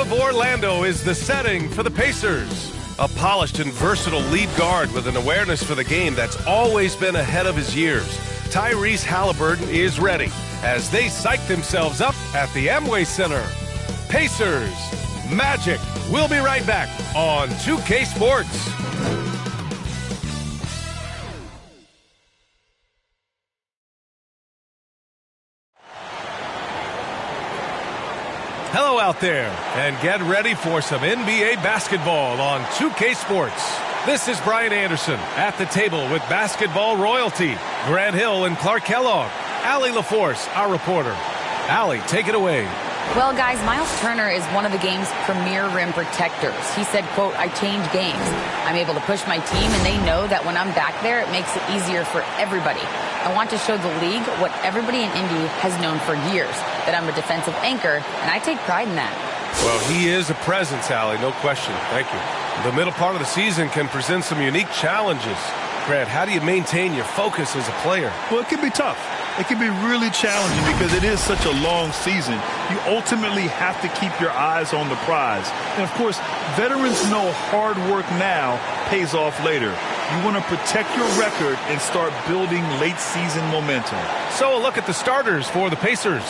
of Orlando is the setting for the Pacers. A polished and versatile lead guard with an awareness for the game that's always been ahead of his years. Tyrese Halliburton is ready as they psych themselves up at the Amway Center. Pacers, Magic. We'll be right back on 2K Sports. Hello out there, and get ready for some NBA basketball on 2K Sports. This is Brian Anderson at the table with basketball royalty, Grant Hill and Clark Kellogg. Allie LaForce, our reporter. Allie, take it away. Well, guys, Miles Turner is one of the game's premier rim protectors. He said, quote, "I change games. I'm able to push my team, and they know that when I'm back there, it makes it easier for everybody. I want to show the league what everybody in Indy has known for years, that I'm a defensive anchor, and I take pride in that." Well, he is a presence, Allie, no question. Thank you. The middle part of the season can present some unique challenges. Grant, how do you maintain your focus as a player? Well, it can be tough. It can be really challenging because it is such a long season. You ultimately have to keep your eyes on the prize. And, of course, veterans know hard work now pays off later. You want to protect your record and start building late-season momentum. So a look at the starters for the Pacers.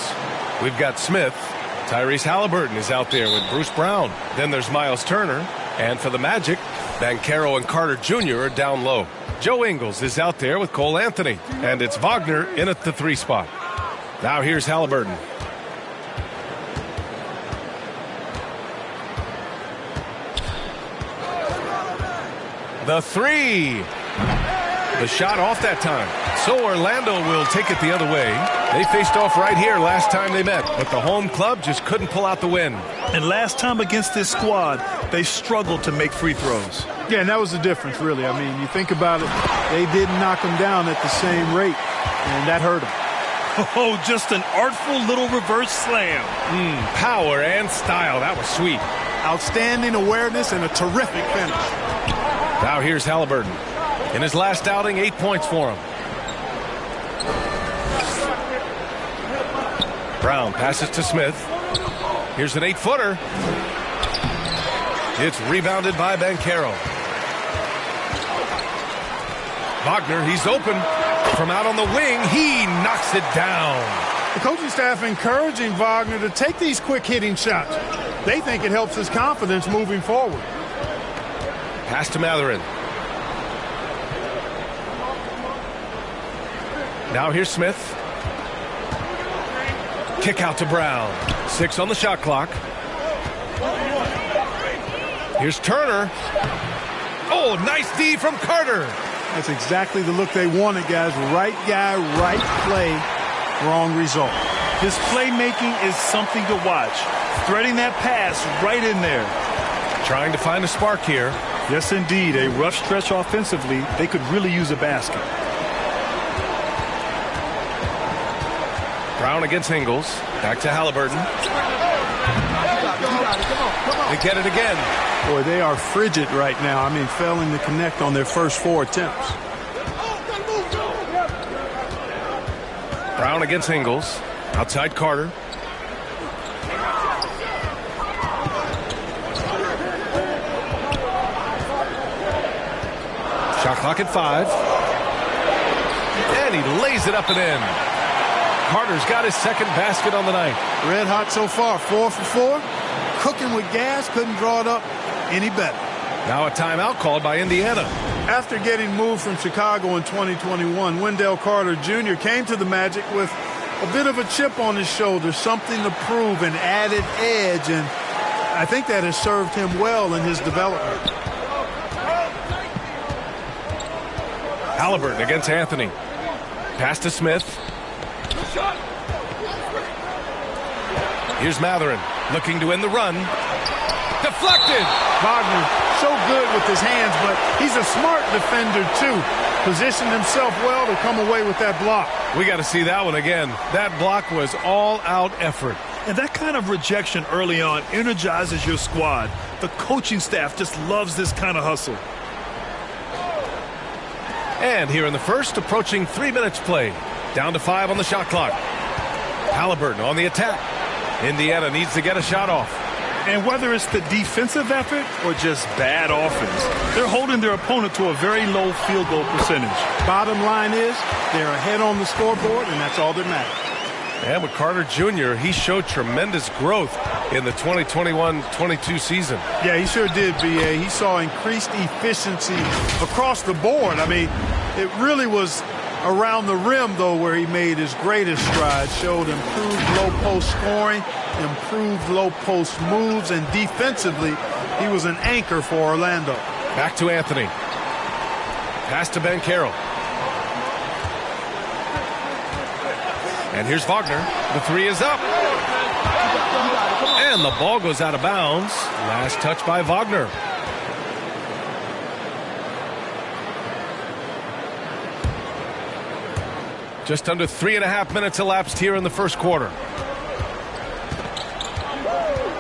We've got Smith. Tyrese Halliburton is out there with Bruce Brown. Then there's Miles Turner. And for the Magic, Banchero and Carter Jr. are down low. Joe Ingles is out there with Cole Anthony. And it's Wagner in at the 3 spot. Now here's Halliburton. The 3. The shot off that time. So Orlando will take it the other way. They faced off right here last time they met, but the home club just couldn't pull out the win. And last time against this squad, they struggled to make free throws. Yeah, and that was the difference, really. I mean, you think about it, they didn't knock them down at the same rate, and that hurt them. Oh, just an artful little reverse slam. Power and style. That was sweet. Outstanding awareness and a terrific finish. Now here's Halliburton. In his last outing, 8 points for him. Brown passes to Smith. Here's an 8-footer. It's rebounded by Banchero. Wagner, he's open. From out on the wing, he knocks it down. The coaching staff encouraging Wagner to take these quick-hitting shots. They think it helps his confidence moving forward. Pass to Mathurin. Now here's Smith. Kick out to Brown. 6 on the shot clock. Here's Turner. Oh, nice D from Carter. That's exactly the look they wanted, guys. Right guy, right play, wrong result. His playmaking is something to watch. Threading that pass right in there. Trying to find a spark here. Yes, indeed. A rough stretch offensively. They could really use a basket. Brown against Ingles. Back to Halliburton. They get it again. Boy, they are frigid right now. I mean, failing to connect on their first 4 attempts. Brown against Ingles. Outside Carter. Shot clock at 5. And he lays it up and in. Carter's got his second basket on the night. Red hot so far, 4 for 4. Cooking with gas, couldn't draw it up any better. Now a timeout called by Indiana. After getting moved from Chicago in 2021, Wendell Carter Jr. came to the Magic with a bit of a chip on his shoulder, something to prove, an added edge, and I think that has served him well in his development. Halliburton against Anthony. Pass to Smith. Here's Mathurin looking to end the run. Deflected. Wagner so good with his hands, but he's a smart defender too. Positioned himself well to come away with that block. We got to see that one again. That block was all-out effort. And that kind of rejection early on energizes your squad. The coaching staff just loves this kind of hustle. And here in the first, approaching 3 minutes played. Down to 5 on the shot clock. Halliburton on the attack. Indiana needs to get a shot off. And whether it's the defensive effort or just bad offense, they're holding their opponent to a very low field goal percentage. Bottom line is they're ahead on the scoreboard, and that's all that matters. And with Carter Jr., he showed tremendous growth in the 2021-22 season. Yeah, he sure did, B.A. He saw increased efficiency across the board. I mean, it really was around the rim, though, where he made his greatest strides. Showed improved low-post scoring, improved low-post moves, and defensively, he was an anchor for Orlando. Back to Anthony. Pass to Banchero. And here's Wagner. The three is up. And the ball goes out of bounds. Last touch by Wagner. Just under 3.5 minutes elapsed here in the first quarter.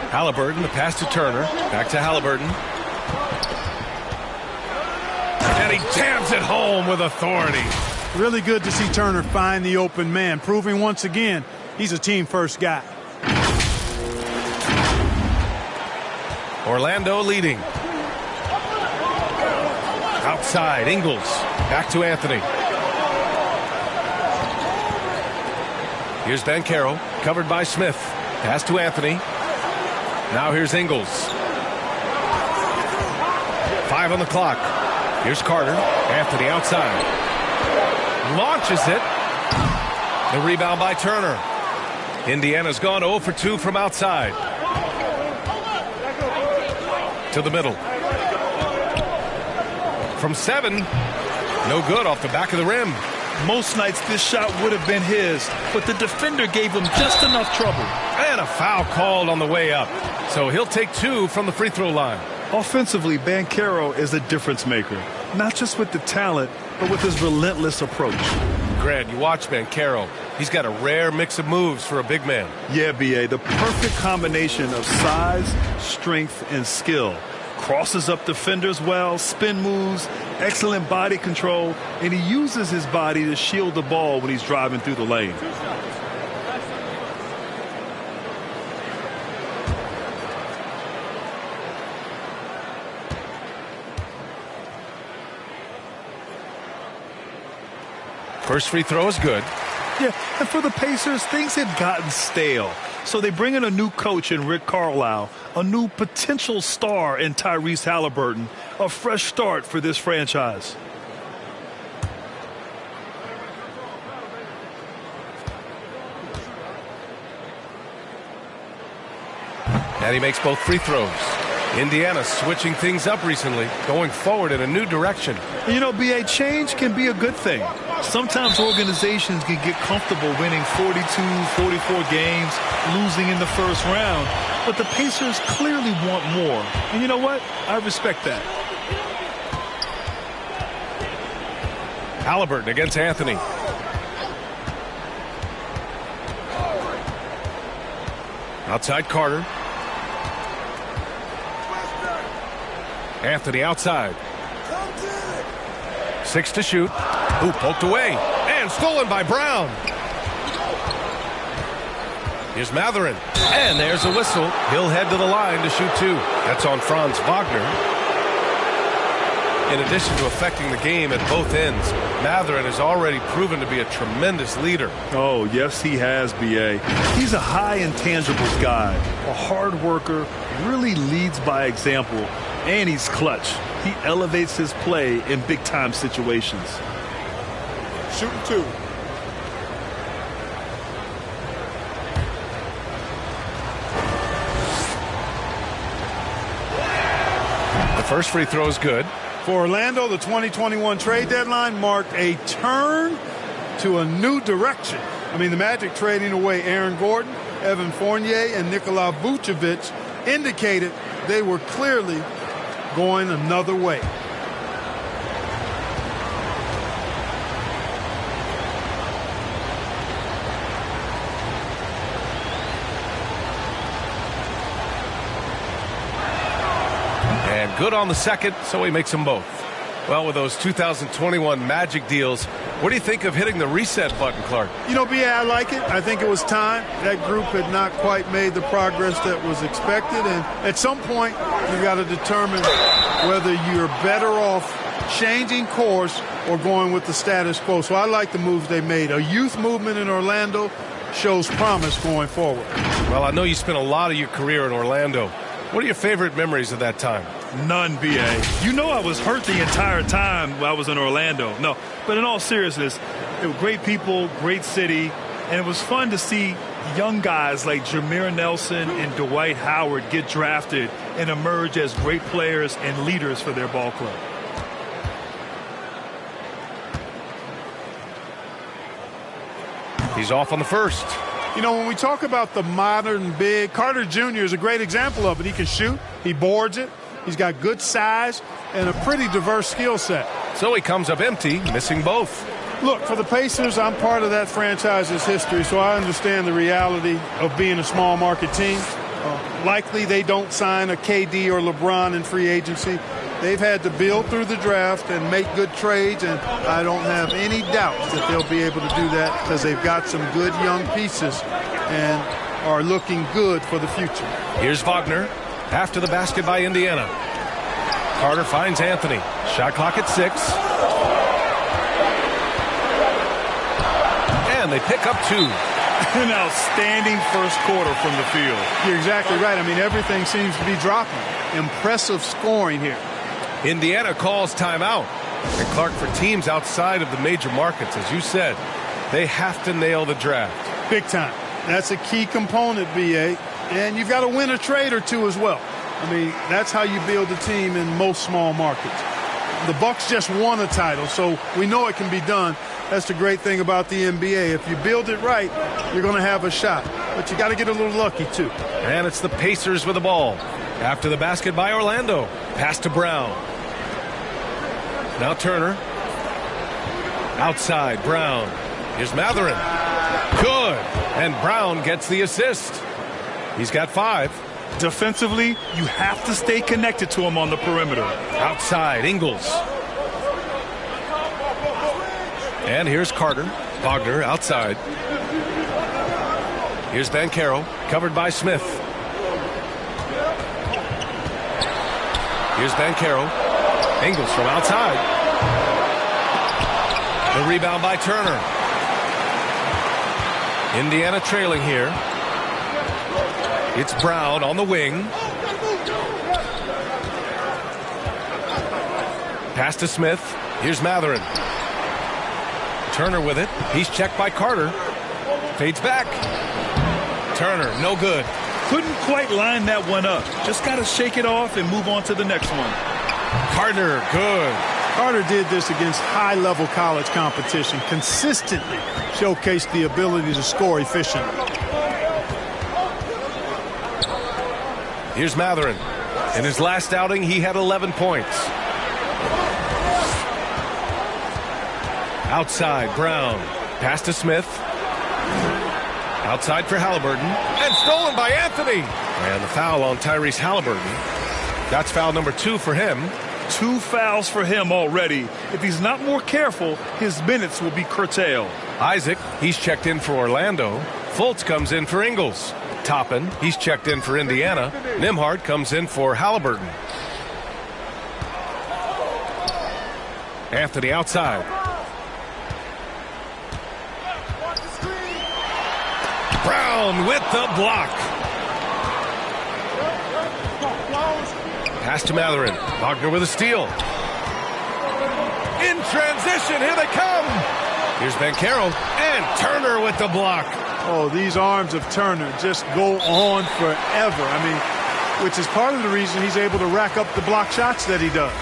Haliburton, the pass to Turner. Back to Haliburton. And he jams it home with authority. Really good to see Turner find the open man, proving once again he's a team-first guy. Orlando leading. Outside, Ingles. Back to Anthony. Here's Banchero, covered by Smith. Pass to Anthony. Now here's Ingles. 5 on the clock. Here's Carter. Anthony outside. Launches it. The rebound by Turner. Indiana's gone 0 for 2 from outside. To the middle. From 7. No good off the back of the rim. Most nights this shot would have been his, but the defender gave him just enough trouble. And a foul called on the way up. So he'll take 2 from the free throw line. Offensively, Banchero is a difference maker. Not just with the talent, but with his relentless approach. Grant, you watch Banchero. He's got a rare mix of moves for a big man. Yeah, B.A., the perfect combination of size, strength, and skill. Crosses up defenders well, spin moves, excellent body control, and he uses his body to shield the ball when he's driving through the lane. First free throw is good. Yeah, and for the Pacers, things had gotten stale. So they bring in a new coach in Rick Carlisle, a new potential star in Tyrese Haliburton, a fresh start for this franchise. And he makes both free throws. Indiana switching things up recently, going forward in a new direction. You know, B.A., change can be a good thing. Sometimes organizations can get comfortable winning 42, 44 games, losing in the first round. But the Pacers clearly want more. And you know what? I respect that. Haliburton against Anthony. Outside Carter. Anthony outside. 6 to shoot. Ooh, poked away. And stolen by Brown. Here's Mathurin. And there's a whistle. He'll head to the line to shoot 2. That's on Franz Wagner. In addition to affecting the game at both ends, Mathurin has already proven to be a tremendous leader. Oh, yes, he has, B.A. He's a high intangibles guy, a hard worker, really leads by example, and he's clutch. He elevates his play in big-time situations. Shooting 2. The first free throw is good. For Orlando, the 2021 trade deadline marked a turn to a new direction. I mean, the Magic trading away Aaron Gordon, Evan Fournier, and Nikola Vucevic indicated they were clearly going another way. And good on the second, so he makes them both. Well, with those 2021 Magic deals, What do you think of hitting the reset button, Clark? You know, B.A., I like it. I think it was time. That group had not quite made the progress that was expected. And at some point, you've got to determine whether you're better off changing course or going with the status quo. So I like the moves they made. A youth movement in Orlando shows promise going forward. Well, I know you spent a lot of your career in Orlando. What are your favorite memories of that time? None, B.A. You know I was hurt the entire time I was in Orlando. No, but in all seriousness, they were great people, great city, and it was fun to see young guys like Jameer Nelson and Dwight Howard get drafted and emerge as great players and leaders for their ball club. He's off on the first. You know, when we talk about the modern big, Carter Jr. is a great example of it. He can shoot, he boards it, he's got good size and a pretty diverse skill set. So he comes up empty, missing both. Look, for the Pacers, I'm part of that franchise's history, so I understand the reality of being a small market team. Likely they don't sign a KD or LeBron in free agency. They've had to build through the draft and make good trades, and I don't have any doubts that they'll be able to do that because they've got some good young pieces and are looking good for the future. Here's Wagner after the basket by Indiana. Carter finds Anthony. Shot clock at 6. And they pick up 2. An outstanding first quarter from the field. You're exactly right. I mean, everything seems to be dropping. Impressive scoring here. Indiana calls timeout. And Clark, for teams outside of the major markets, as you said, they have to nail the draft. Big time. That's a key component, B.A. And you've got to win a trade or two as well. I mean, that's how you build a team in most small markets. The Bucks just won a title, so we know it can be done. That's the great thing about the NBA. If you build it right, you're going to have a shot. But you got to get a little lucky, too. And it's the Pacers with the ball. After the basket by Orlando. Pass to Brown. Now Turner. Outside, Brown. Here's Matherin. Good. And Brown gets the assist. He's got 5. Defensively, you have to stay connected to him on the perimeter. Outside, Ingles. And here's Carter. Wagner outside. Here's Banchero, covered by Smith. Here's Banchero. Ingles from outside. The rebound by Turner. Indiana trailing here. It's Brown on the wing. Pass to Smith. Here's Matherin. Turner with it. He's checked by Carter. Fades back. Turner, no good. Couldn't quite line that one up. Just got to shake it off and move on to the next one. Carter, good. Carter did this against high-level college competition. Consistently showcased the ability to score efficiently. Here's Matherin. In his last outing, he had 11 points. Outside, Brown. Pass to Smith. Outside for Halliburton. And stolen by Anthony. And the foul on Tyrese Halliburton. That's foul number 2 for him. 2 fouls for him already. If he's not more careful, his minutes will be curtailed. Isaac, he's checked in for Orlando. Fultz comes in for Ingles. Toppin, he's checked in for Indiana. Nembhard comes in for Halliburton. Anthony outside. Brown with the block. Pass to Matherin. Wagner with a steal. In transition, here they come. Here's Banchero and Turner with the block. Oh, these arms of Turner just go on forever. I mean, which is part of the reason he's able to rack up the block shots that he does.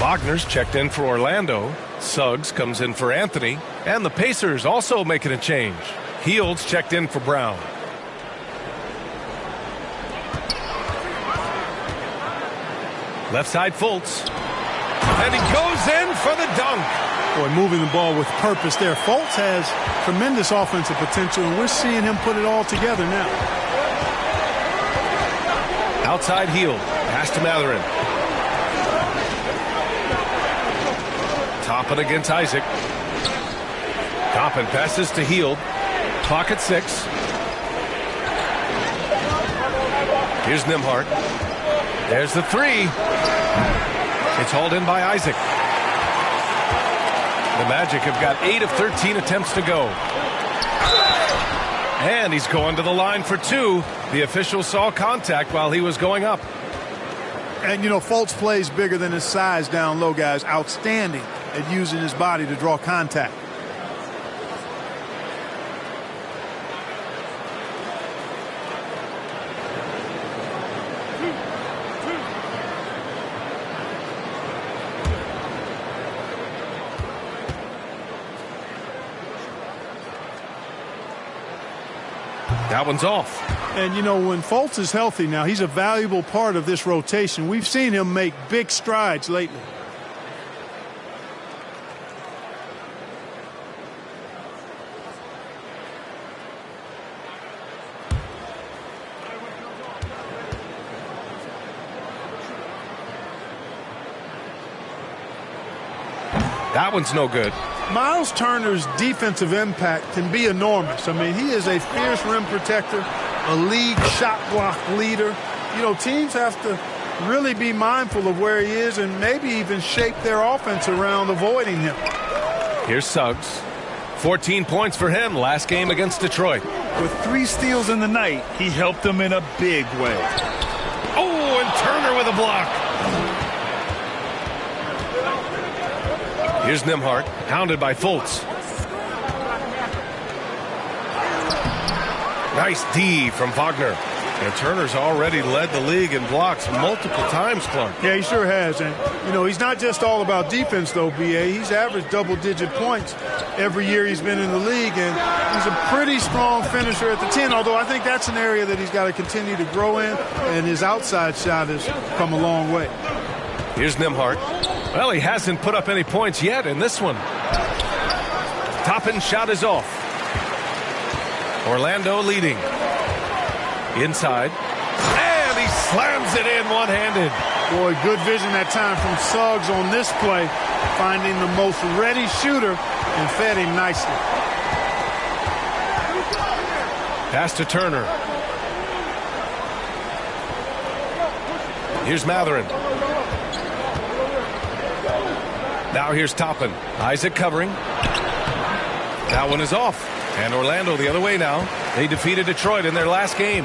Wagner's checked in for Orlando. Suggs comes in for Anthony. And the Pacers also making a change. Hields checked in for Brown. Left side, Fultz. And he goes in for the dunk. Boy, moving the ball with purpose there. Fultz has tremendous offensive potential, and we're seeing him put it all together now. Outside Hield. Pass to Matherin. Toppin against Isaac. Toppin passes to Hield. Clock at 6. Here's Nembhard. There's the 3. It's hauled in by Isaac. The Magic have got 8 of 13 attempts to go. And he's going to the line for 2. The official saw contact while he was going up. And, you know, Fultz plays bigger than his size down low, guys. Outstanding at using his body to draw contact. That one's off. And, you know, when Fultz is healthy now, he's a valuable part of this rotation. We've seen him make big strides lately. That one's no good. Miles Turner's defensive impact can be enormous. I mean, he is a fierce rim protector, a league shot block leader. You know, teams have to really be mindful of where he is and maybe even shape their offense around avoiding him. Here's Suggs. 14 points for him last game against Detroit. With 3 steals in the night, he helped them in a big way. Oh, and Turner with a block. Here's Nembhard, hounded by Fultz. Nice D from Wagner. And Turner's already led the league in blocks multiple times, Clark. Yeah, he sure has. And, you know, he's not just all about defense, though, B.A. He's averaged double-digit points every year he's been in the league. And he's a pretty strong finisher at the 10, although I think that's an area that he's got to continue to grow in. And his outside shot has come a long way. Here's Nembhard. Well, he hasn't put up any points yet in this one. Toppin shot is off. Orlando leading. Inside. And he slams it in one-handed. Boy, good vision that time from Suggs on this play. Finding the most ready shooter and fed him nicely. Pass to Turner. Here's Mathurin. Now here's Toppin. Isaac covering. That one is off. And Orlando the other way now. They defeated Detroit in their last game.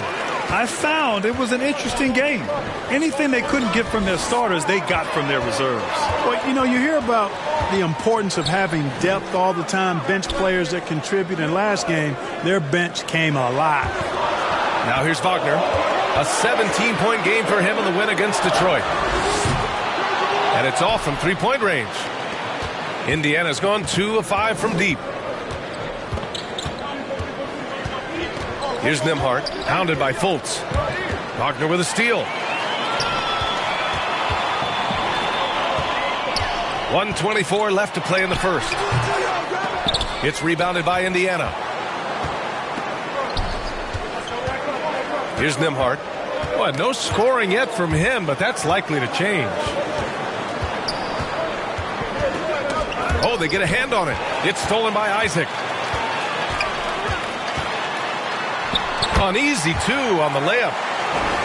I found it was an interesting game. Anything they couldn't get from their starters, they got from their reserves. Well, you know, you hear about the importance of having depth all the time, bench players that contribute. In last game, their bench came alive. Now here's Wagner. A 17-point game for him in the win against Detroit. And it's off from three-point range. Indiana's gone 2 of 5 from deep. Here's Nembhard, hounded by Fultz. Wagner with a steal. 1:24 left to play in the first. It's rebounded by Indiana. Here's Nembhard. Well, no scoring yet from him, but that's likely to change. Oh, they get a hand on it. It's stolen by Isaac. An easy 2 on the layup.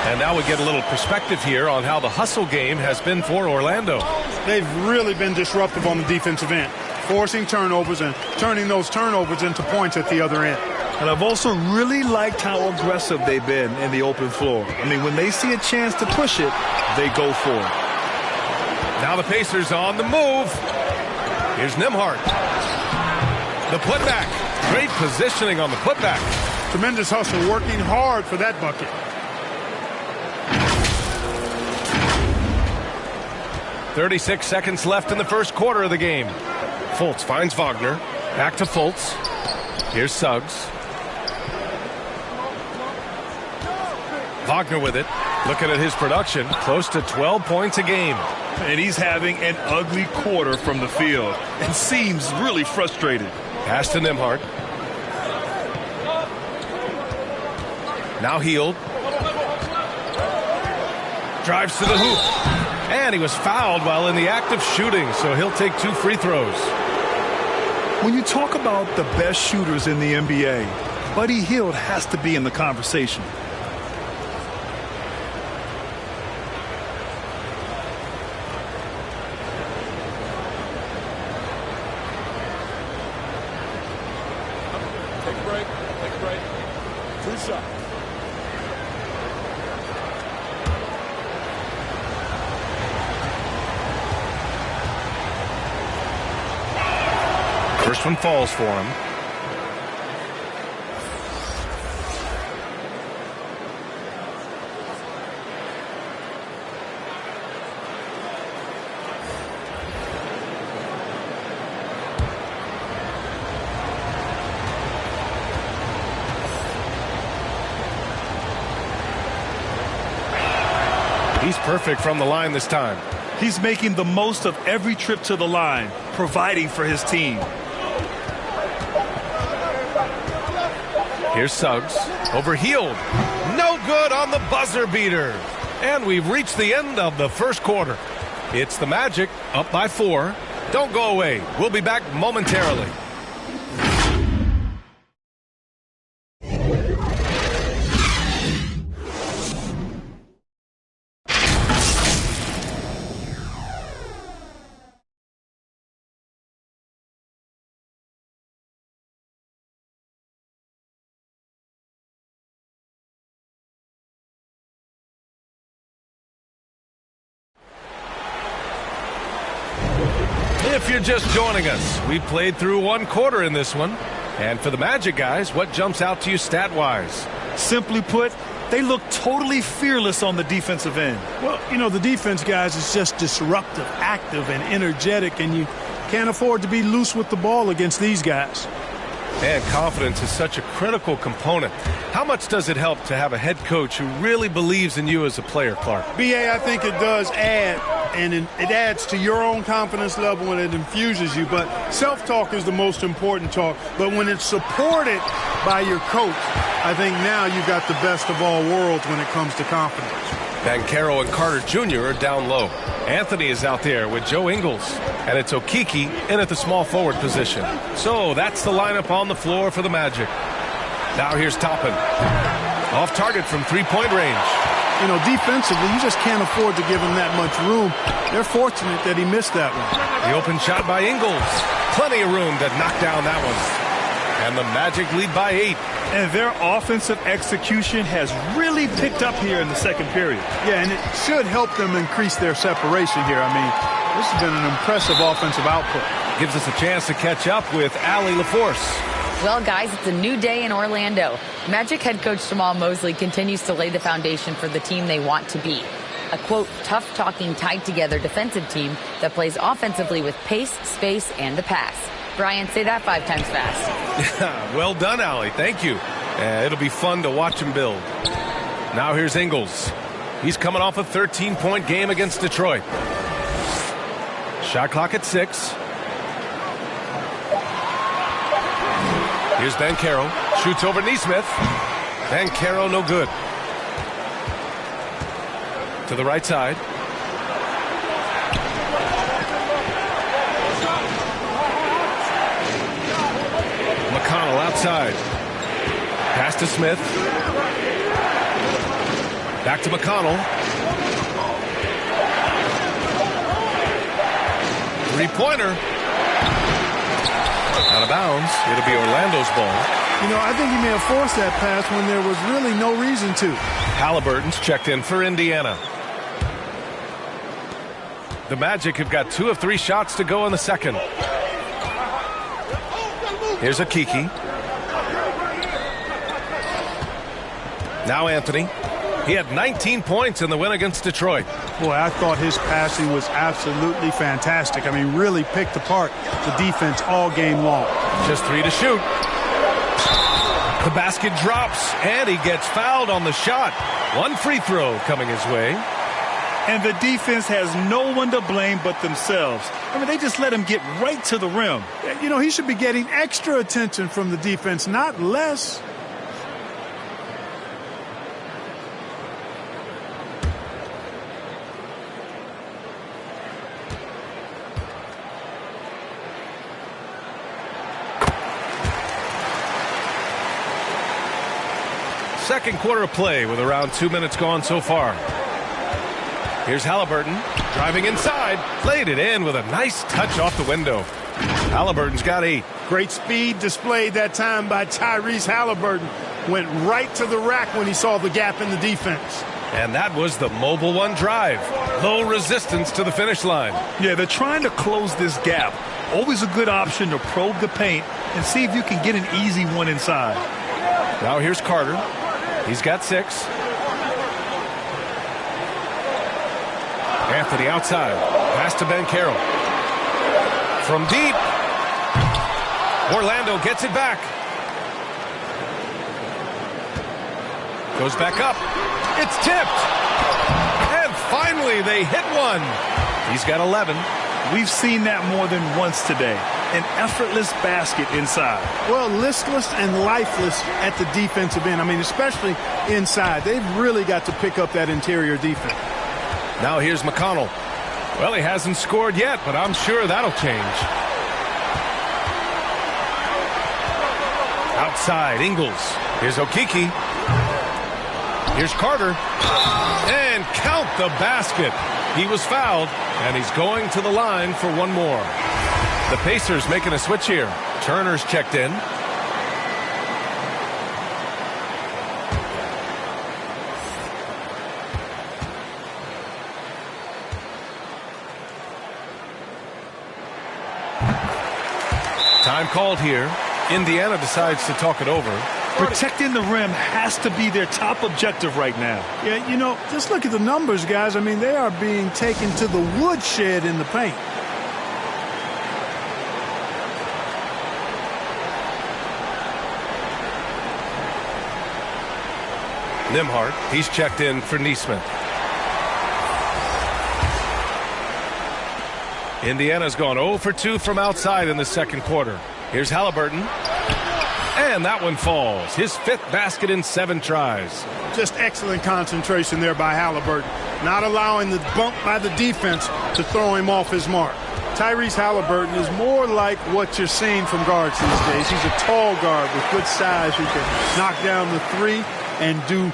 And now we get a little perspective here on how the hustle game has been for Orlando. They've really been disruptive on the defensive end, forcing turnovers and turning those turnovers into points at the other end. And I've also really liked how aggressive they've been in the open floor. I mean, when they see a chance to push it, they go for it. Now the Pacers on the move. Here's Nembhard. The putback. Great positioning on the putback. Tremendous hustle, working hard for that bucket. .36 seconds left in the first quarter of the game. Fultz finds Wagner. Back to Fultz. Here's Suggs. Wagner with it. Looking at his production, close to 12 points a game. And he's having an ugly quarter from the field and seems really frustrated. Pass to Nembhard. Now Hield. Drives to the hoop. And he was fouled while in the act of shooting, so he'll take 2 free throws. When you talk about the best shooters in the NBA, Buddy Hield has to be in the conversation. Take a break. Take a break. 2 shots. First one falls for him. He's perfect from the line this time. He's making the most of every trip to the line, providing for his team. Here's Suggs over Hield. No good on the buzzer beater. And we've reached the end of the first quarter. It's the Magic up by 4. Don't go away. We'll be back momentarily. If you're just joining us, we played through 1 quarter in this one. And for the Magic guys, what jumps out to you stat-wise? Simply put, they look totally fearless on the defensive end. Well, you know, the defense, guys, is just disruptive, active, and energetic, and you can't afford to be loose with the ball against these guys. And confidence is such a critical component. How much does it help to have a head coach who really believes in you as a player, Clark? BA, I think it does add, and it adds to your own confidence level and it infuses you. But self-talk is the most important talk. But when it's supported by your coach, I think now you've got the best of all worlds when it comes to confidence. Banchero and Carter Jr. are down low. Anthony is out there with Joe Ingles. And it's Okeke in at the small forward position. So that's the lineup on the floor for the Magic. Now here's Toppin. Off target from three-point range. You know, defensively, you just can't afford to give him that much room. They're fortunate that he missed that one. The open shot by Ingles. Plenty of room to knock down that one. And the Magic lead by 8. And their offensive execution has really picked up here in the second period. Yeah, and it should help them increase their separation here. I mean, this has been an impressive offensive output. Gives us a chance to catch up with Allie LaForce. Well, guys, it's a new day in Orlando. Magic head coach Jamal Mosley continues to lay the foundation for the team they want to be. A, quote, tough-talking, tied-together defensive team that plays offensively with pace, space, and the pass. Brian, say that 5 times fast. Well done, Allie. Thank you. It'll be fun to watch him build. Now here's Ingles. He's coming off a 13-point game against Detroit. Shot clock at 6. Here's Banchero. Shoots over Nesmith. Banchero no good. To the right side. McConnell outside. Pass to Smith. Back to McConnell. Three-pointer. Out of bounds. It'll be Orlando's ball. You know, I think he may have forced that pass when there was really no reason to. Halliburton's checked in for Indiana. The Magic have got 2 of 3 shots to go in the second. Here's Okeke. Now Anthony. He had 19 points in the win against Detroit. Boy, I thought his passing was absolutely fantastic. I mean, really picked apart the defense all game long. Just 3 to shoot. The basket drops, and he gets fouled on the shot. 1 free throw coming his way. And the defense has no one to blame but themselves. I mean, they just let him get right to the rim. You know, he should be getting extra attention from the defense, not less. Second quarter of play with around 2 minutes gone so far. Here's Halliburton driving inside. Laid it in with a nice touch off the window. Halliburton's got 8. Great speed displayed that time by Tyrese Halliburton. Went right to the rack when he saw the gap in the defense. And that was the Mobile One drive. Low resistance to the finish line. Yeah, they're trying to close this gap. Always a good option to probe the paint and see if you can get an easy one inside. Now here's Carter. He's got 6. Anthony outside. Pass to Banchero. From deep. Orlando gets it back. Goes back up. It's tipped. And finally they hit one. He's got 11. We've seen that more than once today. An effortless basket inside. Well, listless and lifeless at the defensive end. I mean, especially inside. They've really got to pick up that interior defense. Now here's McConnell. Well, he hasn't scored yet, but I'm sure that'll change. Outside, Ingles. Here's Okeke. Here's Carter. And count the basket. He was fouled, and he's going to the line for one more. The Pacers making a switch here. Turner's checked in. Time called here. Indiana decides to talk it over. Protecting the rim has to be their top objective right now. Yeah, you know, just look at the numbers, guys. I mean, they are being taken to the woodshed in the paint. Nembhard, he's checked in for Nesmith. Indiana's gone 0 for 2 from outside in the second quarter. Here's Halliburton. And that one falls. His 5th basket in 7 tries. Just excellent concentration there by Halliburton. Not allowing the bump by the defense to throw him off his mark. Tyrese Halliburton is more like what you're seeing from guards these days. He's a tall guard with good size who can knock down the 3 and do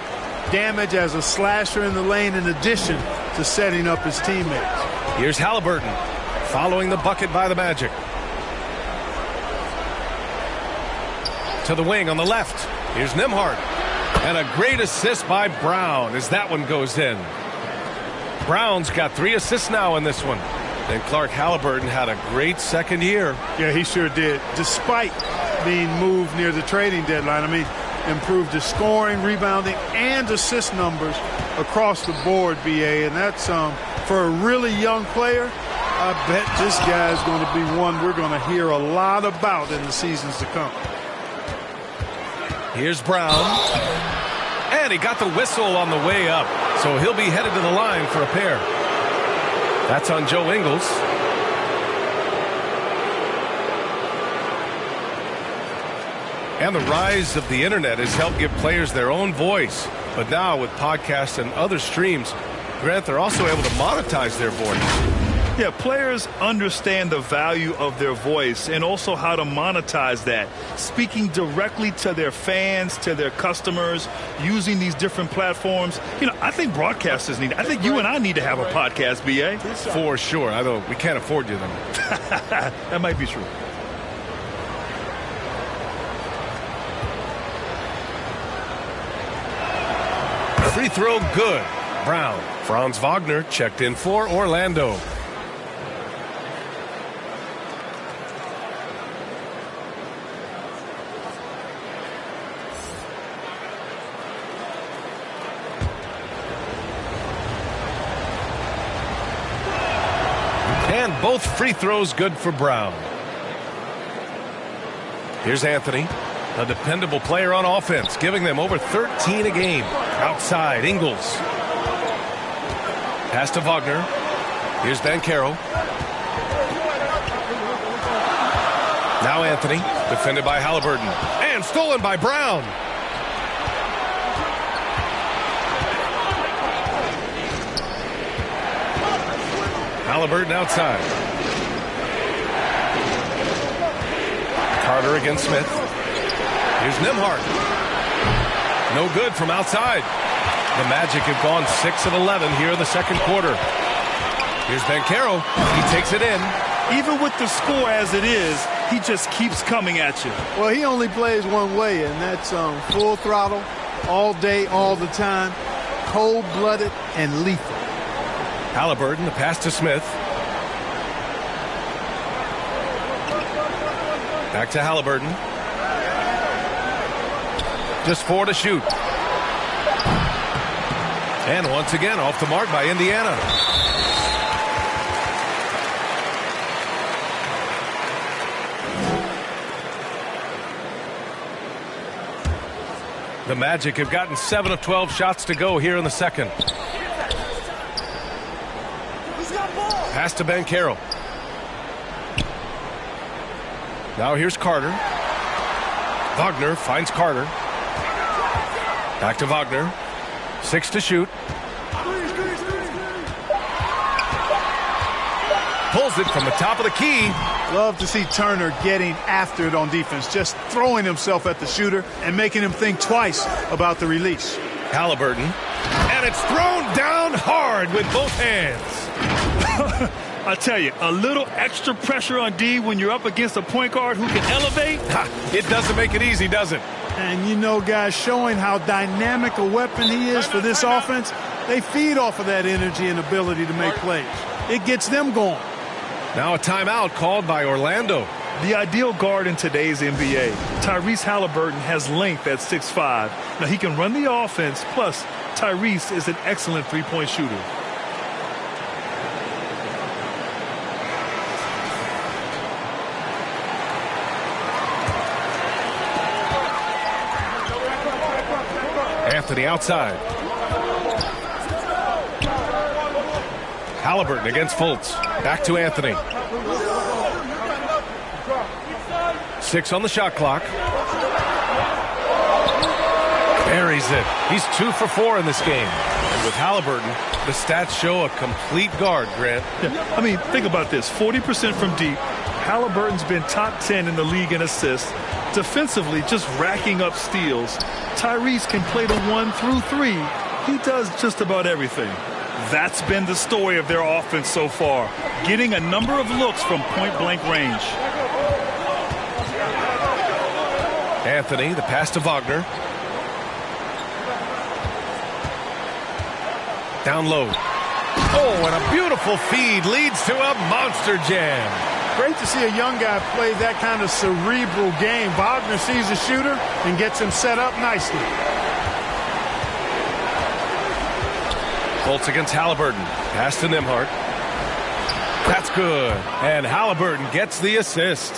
damage as a slasher in the lane in addition to setting up his teammates. Here's Halliburton following the bucket by the Magic. To the wing on the left. Here's Nembhard. And a great assist by Brown as that one goes in. Brown's got 3 assists now in this one. And Clark Halliburton had a great second year. Yeah, he sure did. Despite being moved near the trading deadline. I mean, improved his scoring, rebounding, and assist numbers across the board, BA. And that's for a really young player, I bet this guy's going to be one we're going to hear a lot about in the seasons to come. Here's Brown. And he got the whistle on the way up. So he'll be headed to the line for a pair. That's on Joe Ingles. And the rise of the internet has helped give players their own voice. But now with podcasts and other streams, Grant, they're also able to monetize their voice. Yeah, players understand the value of their voice and also how to monetize that. Speaking directly to their fans, to their customers, using these different platforms. You know, I think broadcasters need, I think you and I need to have a podcast, BA. For sure. I know we can't afford you, though. That might be true. Free throw good. Brown. Franz Wagner checked in for Orlando. And both free throws good for Brown. Here's Anthony, a dependable player on offense, giving them over 13 a game. Outside, Ingles. Pass to Wagner. Here's Banchero. Now Anthony, defended by Halliburton. And stolen by Brown. Halliburton outside. Carter against Smith. Here's Nembhard. No good from outside. The Magic have gone 6 of 11 here in the second quarter. Here's Banchero. He takes it in. Even with the score as it is, he just keeps coming at you. Well, he only plays one way, and that's full throttle, all day, all the time, cold-blooded and lethal. Haliburton, the pass to Smith. Back to Haliburton. Just 4 to shoot. And once again, off the mark by Indiana. The Magic have gotten 7 of 12 shots to go here in the second. Pass to Banchero. Now here's Carter. Wagner finds Carter. Back to Wagner. 6 to shoot. Pulls it from the top of the key. Love to see Turner getting after it on defense, just throwing himself at the shooter and making him think twice about the release. Haliburton. And it's thrown down hard with both hands. I tell you, a little extra pressure on D when you're up against a point guard who can elevate. It doesn't make it easy, does it? And you know, guys, showing how dynamic a weapon he is for this offense, they feed off of that energy and ability to make plays. It gets them going. Now a timeout called by Orlando. The ideal guard in today's NBA. Tyrese Haliburton has length at 6'5". Now he can run the offense, plus Tyrese is an excellent three-point shooter. Anthony outside. Haliburton against Fultz. Back to Anthony. 6 on the shot clock. Buries it. He's 2 for 4 in this game. And with Haliburton, the stats show a complete guard, Grant. Yeah, I mean, think about this. 40% from deep. Haliburton's been top 10 in the league in assists. Defensively, just racking up steals. Tyrese can play the 1 through 3. He does just about everything. That's been the story of their offense so far, getting a number of looks from point-blank range. Anthony, the pass to Wagner. Down low. Oh, and a beautiful feed leads to a monster jam. Great to see a young guy play that kind of cerebral game. Wagner sees a shooter and gets him set up nicely. Fultz against Haliburton. Pass to Nembhard. That's good. And Haliburton gets the assist.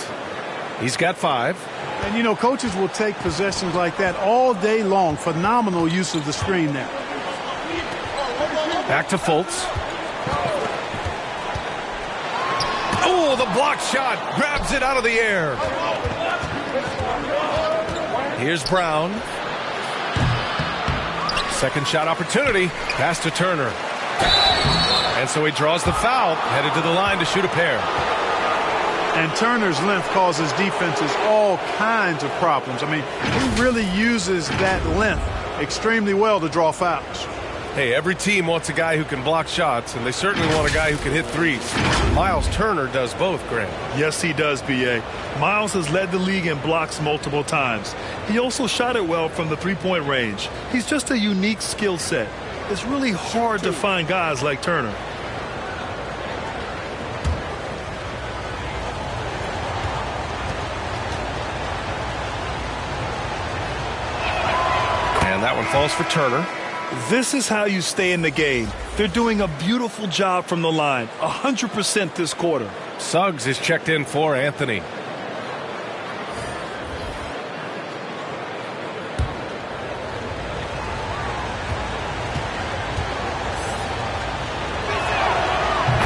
He's got 5. And, you know, coaches will take possessions like that all day long. Phenomenal use of the screen there. Back to Fultz. Oh, the block shot. Grabs it out of the air. Here's Brown. Second shot opportunity. Pass to Turner. And so he draws the foul. Headed to the line to shoot a pair. And Turner's length causes defenses all kinds of problems. I mean, he really uses that length extremely well to draw fouls. Hey, every team wants a guy who can block shots, and they certainly want a guy who can hit threes. Miles Turner does both, Grant. Yes, he does, B.A. Miles has led the league in blocks multiple times. He also shot it well from the three-point range. He's just a unique skill set. It's really hard to find guys like Turner. And that one falls for Turner. This is how you stay in the game. They're doing a beautiful job from the line, 100% this quarter. Suggs is checked in for Anthony.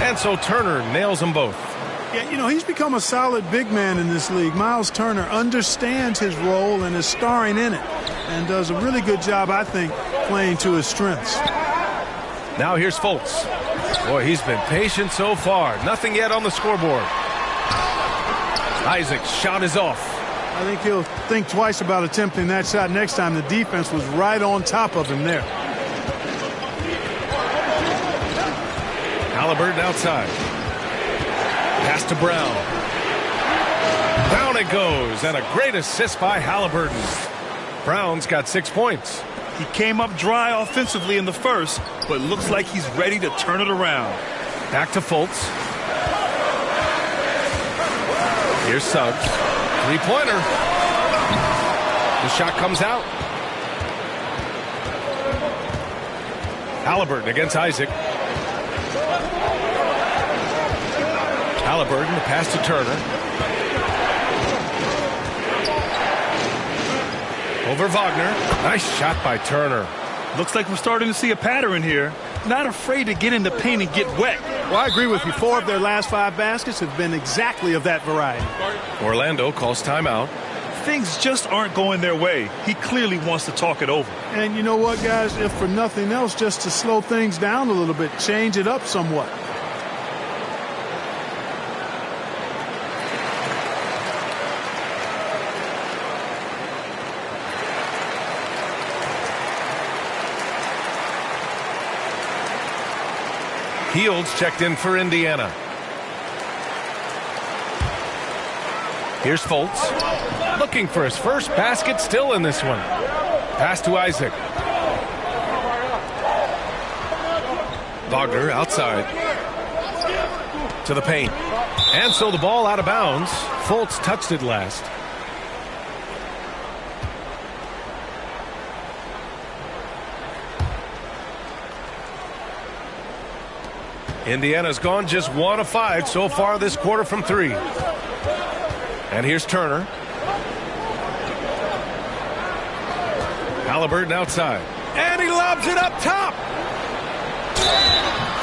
And so Turner nails them both. Yeah, you know, he's become a solid big man in this league. Miles Turner understands his role and is starring in it and does a really good job, I think, playing to his strengths. Now here's Fultz. Boy, he's been patient so far. Nothing yet on the scoreboard. Isaac's shot is off. I think he'll think twice about attempting that shot next time. The defense was right on top of him there. Haliburton outside. Pass to Brown. Down it goes, and a great assist by Haliburton. Brown's got 6 points. He came up dry offensively in the first, but looks like he's ready to turn it around. Back to Fultz. Here's Suggs. Three-pointer. The shot comes out. Haliburton against Isaac. Haliburton, the pass to Turner. Over Wagner. Nice shot by Turner. Looks like we're starting to see a pattern here. Not afraid to get in the paint and get wet. Well, I agree with you. 4 of their last 5 baskets have been exactly of that variety. Orlando calls timeout. Things just aren't going their way. He clearly wants to talk it over. And you know what, guys? If for nothing else, just to slow things down a little bit, change it up somewhat. Fields checked in for Indiana. Here's Fultz. Looking for his first basket still in this one. Pass to Isaac. Wagner outside. To the paint. And so the ball out of bounds. Fultz touched it last. Indiana's gone just 1 of 5 so far this quarter from 3. And here's Turner. Haliburton outside. And he lobs it up top.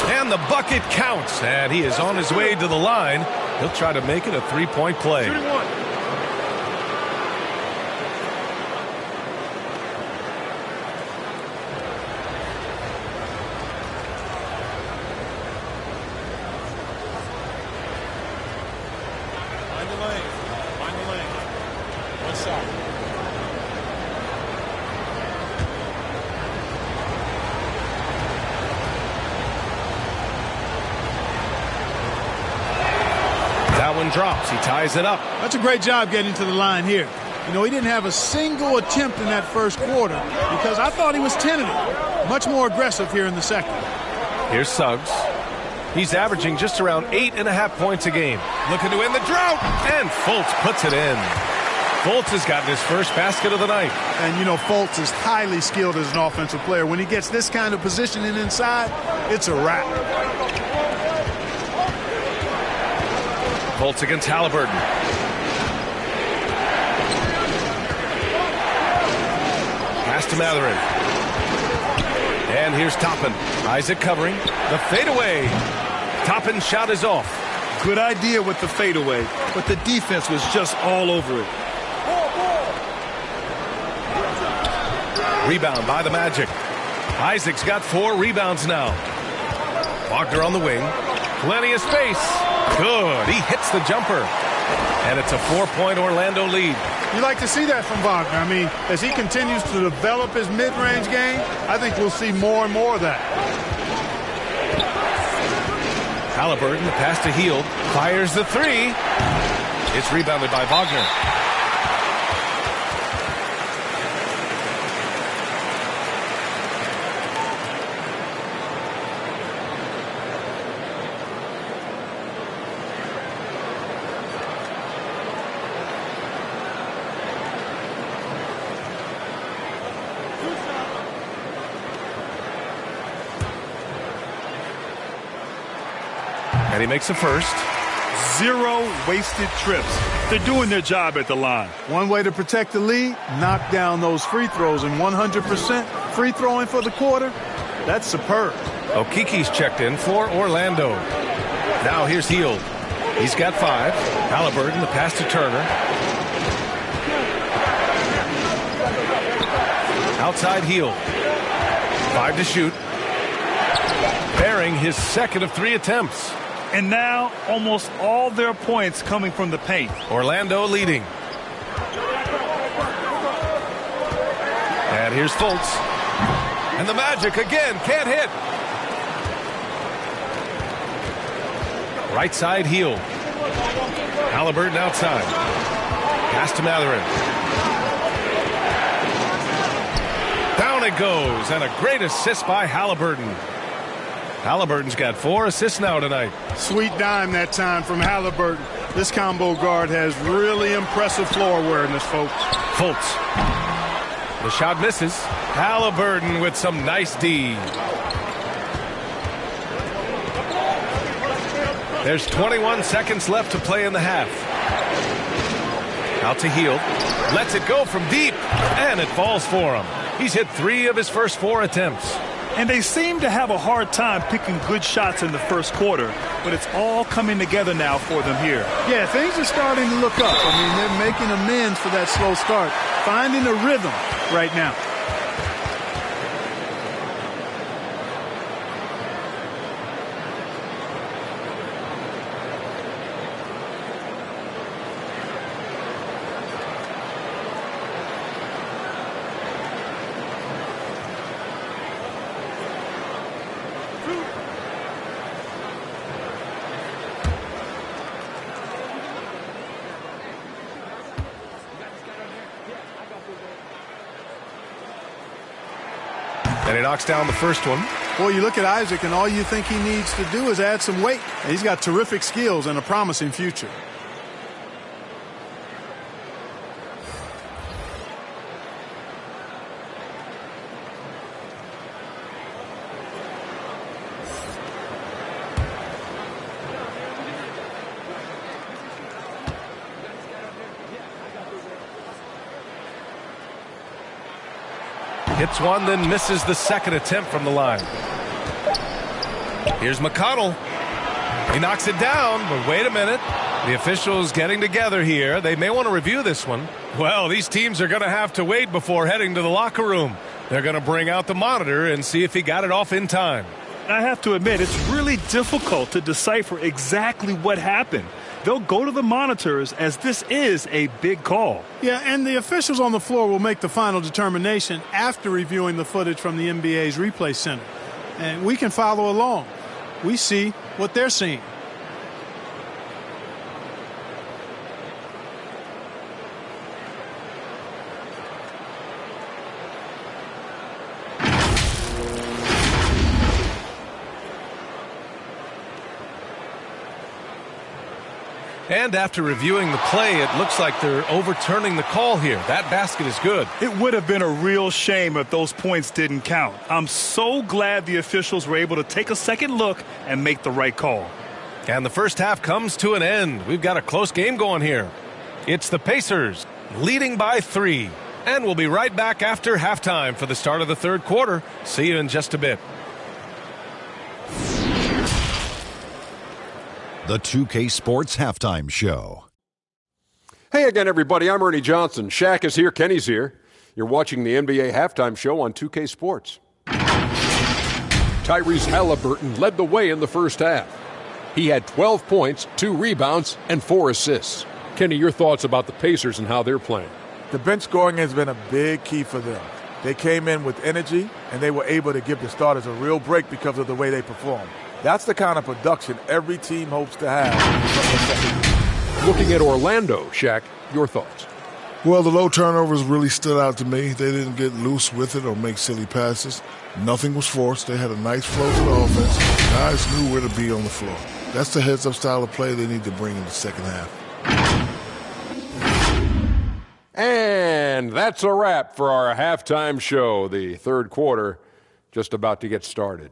And the bucket counts. And he is on his way to the line. He'll try to make it a 3-point play. Drops. He ties it up. That's a great job getting to the line here. You know, he didn't have a single attempt in that first quarter because I thought he was tentative. Much more aggressive here in the second. Here's Suggs. He's averaging just around 8.5 points a game. Looking to end the drought. And Fultz puts it in. Fultz has gotten his first basket of the night. And, you know, Fultz is highly skilled as an offensive player. When he gets this kind of positioning inside, it's a wrap. Fultz against Haliburton. Pass to Mathurin. And here's Toppin. Isaac covering. The fadeaway. Toppin's shot is off. Good idea with the fadeaway, but the defense was just all over it. Rebound by the Magic. Isaac's got 4 rebounds now. Wagner on the wing. Plenty of space. Good. He hits the jumper. And it's a 4-point Orlando lead. You like to see that from Wagner. I mean, as he continues to develop his mid-range game, I think we'll see more and more of that. Haliburton, the pass to Hield. Fires the 3. It's rebounded by Wagner. And he makes the first. 0 wasted trips. They're doing their job at the line. One way to protect the lead, knock down those free throws, and 100% free throwing for the quarter, that's superb. Okiki's checked in for Orlando. Now here's Hield. He's got 5. Haliburton, the pass to Turner. Outside Hield. 5 to shoot. Bearing his second of 3 attempts. And now almost all their points coming from the paint. Orlando leading. here's Fultz. And the Magic again can't hit. Right side heel. Haliburton outside. Pass to Mathurin. Down it goes, and a great assist by Haliburton. Haliburton's got 4 assists now tonight. Sweet dime that time from Haliburton. This combo guard has really impressive floor awareness, folks. Fultz. The shot misses. Haliburton with some nice D. There's 21 seconds left to play in the half. Out to Hield. Lets it go from deep, and it falls for him. He's hit 3 of his first 4 attempts. And they seem to have a hard time picking good shots in the first quarter, but it's all coming together now for them here. Yeah, things are starting to look up. I mean, they're making amends for that slow start, finding a rhythm right now. And he knocks down the first one. Boy, you look at Isaac, and all you think he needs to do is add some weight. He's got terrific skills and a promising future. Hits one, then misses the second attempt from the line. Here's McConnell. He knocks it down, but wait a minute. The officials getting together here. They may want to review this one. Well, these teams are going to have to wait before heading to the locker room. They're going to bring out the monitor and see if he got it off in time. I have to admit, it's really difficult to decipher exactly what happened. They'll go to the monitors as this is a big call. Yeah, and the officials on the floor will make the final determination after reviewing the footage from the NBA's replay center. And we can follow along. We see what they're seeing. And after reviewing the play, it looks like they're overturning the call here. That basket is good. It would have been a real shame if those points didn't count. I'm so glad the officials were able to take a second look and make the right call. And the first half comes to an end. We've got a close game going here. It's the Pacers leading by 3. And we'll be right back after halftime for the start of the third quarter. See you in just a bit. The 2K Sports Halftime Show. Hey again, everybody. I'm Ernie Johnson. Shaq is here. Kenny's here. You're watching the NBA Halftime Show on 2K Sports. Tyrese Haliburton led the way in the first half. He had 12 points, 2 rebounds, and 4 assists. Kenny, your thoughts about the Pacers and how they're playing? The bench scoring has been a big key for them. They came in with energy, and they were able to give the starters a real break because of the way they performed. That's the kind of production every team hopes to have. Looking at Orlando, Shaq, your thoughts? Well, the low turnovers really stood out to me. They didn't get loose with it or make silly passes. Nothing was forced. They had a nice flow to the offense. Guys knew where to be on the floor. That's the heads-up style of play they need to bring in the second half. And that's a wrap for our halftime show. The third quarter just about to get started.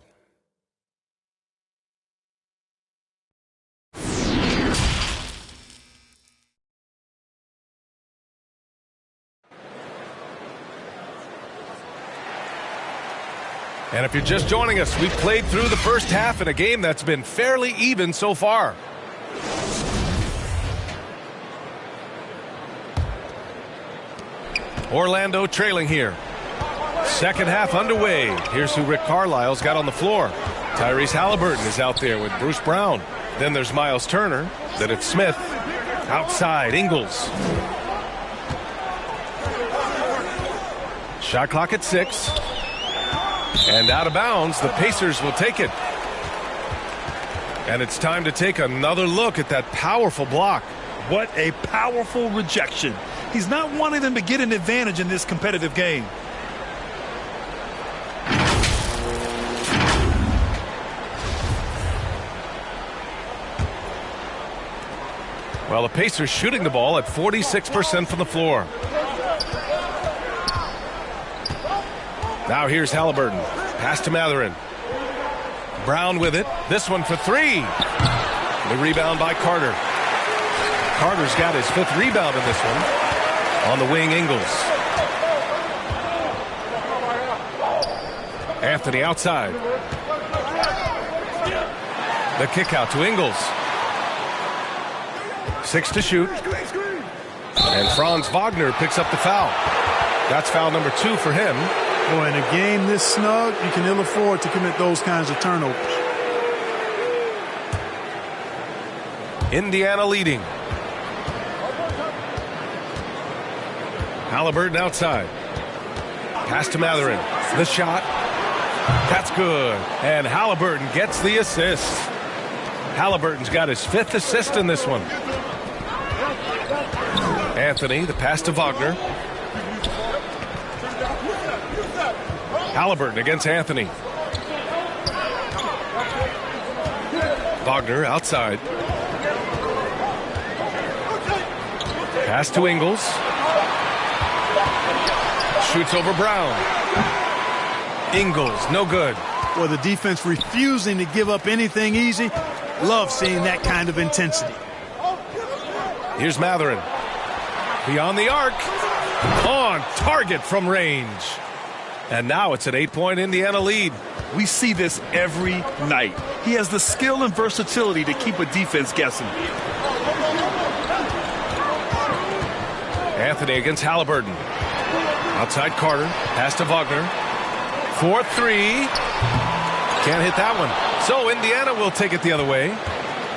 And if you're just joining us, we've played through the first half in a game that's been fairly even so far. Orlando trailing here. Second half underway. Here's who Rick Carlisle's got on the floor. Tyrese Haliburton is out there with Bruce Brown. Then there's Miles Turner. Then it's Smith. Outside, Ingles. Shot clock at 6. And out of bounds, the Pacers will take it. And it's time to take another look at that powerful block. What a powerful rejection. He's not wanting them to get an advantage in this competitive game. Well, the Pacers shooting the ball at 46% from the floor. Now here's Halliburton. Pass to Mathurin. Brown with it. This one for 3. The rebound by Carter. Carter's got his 5th rebound in this one. On the wing, Ingles. Anthony outside. The kick out to Ingles. 6 to shoot. And Franz Wagner picks up the foul. That's foul number 2 for him. Boy, in a game this snug, you can ill afford to commit those kinds of turnovers. Indiana leading. Halliburton outside. Pass to Mathurin. The shot. That's good. And Halliburton gets the assist. Halliburton's got his 5th assist in this one. Anthony, the pass to Wagner. Halliburton against Anthony. Wagner outside. Pass to Ingles. Shoots over Brown. Ingles, no good. Well, the defense refusing to give up anything easy. Love seeing that kind of intensity. Here's Mathurin. Beyond the arc. On target from range. And now it's an 8-point Indiana lead. We see this every night. He has the skill and versatility to keep a defense guessing. Anthony against Halliburton. Outside Carter. Pass to Wagner. 4-3. Can't hit that one. So Indiana will take it the other way.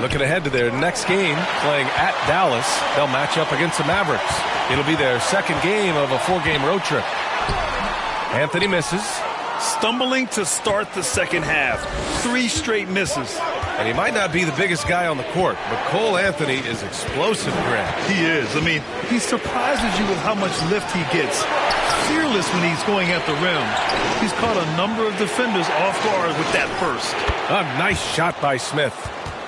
Looking ahead to their next game, playing at Dallas. They'll match up against the Mavericks. It'll be their second game of a 4-game road trip. Anthony misses. Stumbling to start the second half. 3 straight misses. And he might not be the biggest guy on the court, but Cole Anthony is explosive, Grant. He is. I mean, he surprises you with how much lift he gets. Fearless when he's going at the rim. He's caught a number of defenders off guard with that burst. A nice shot by Smith.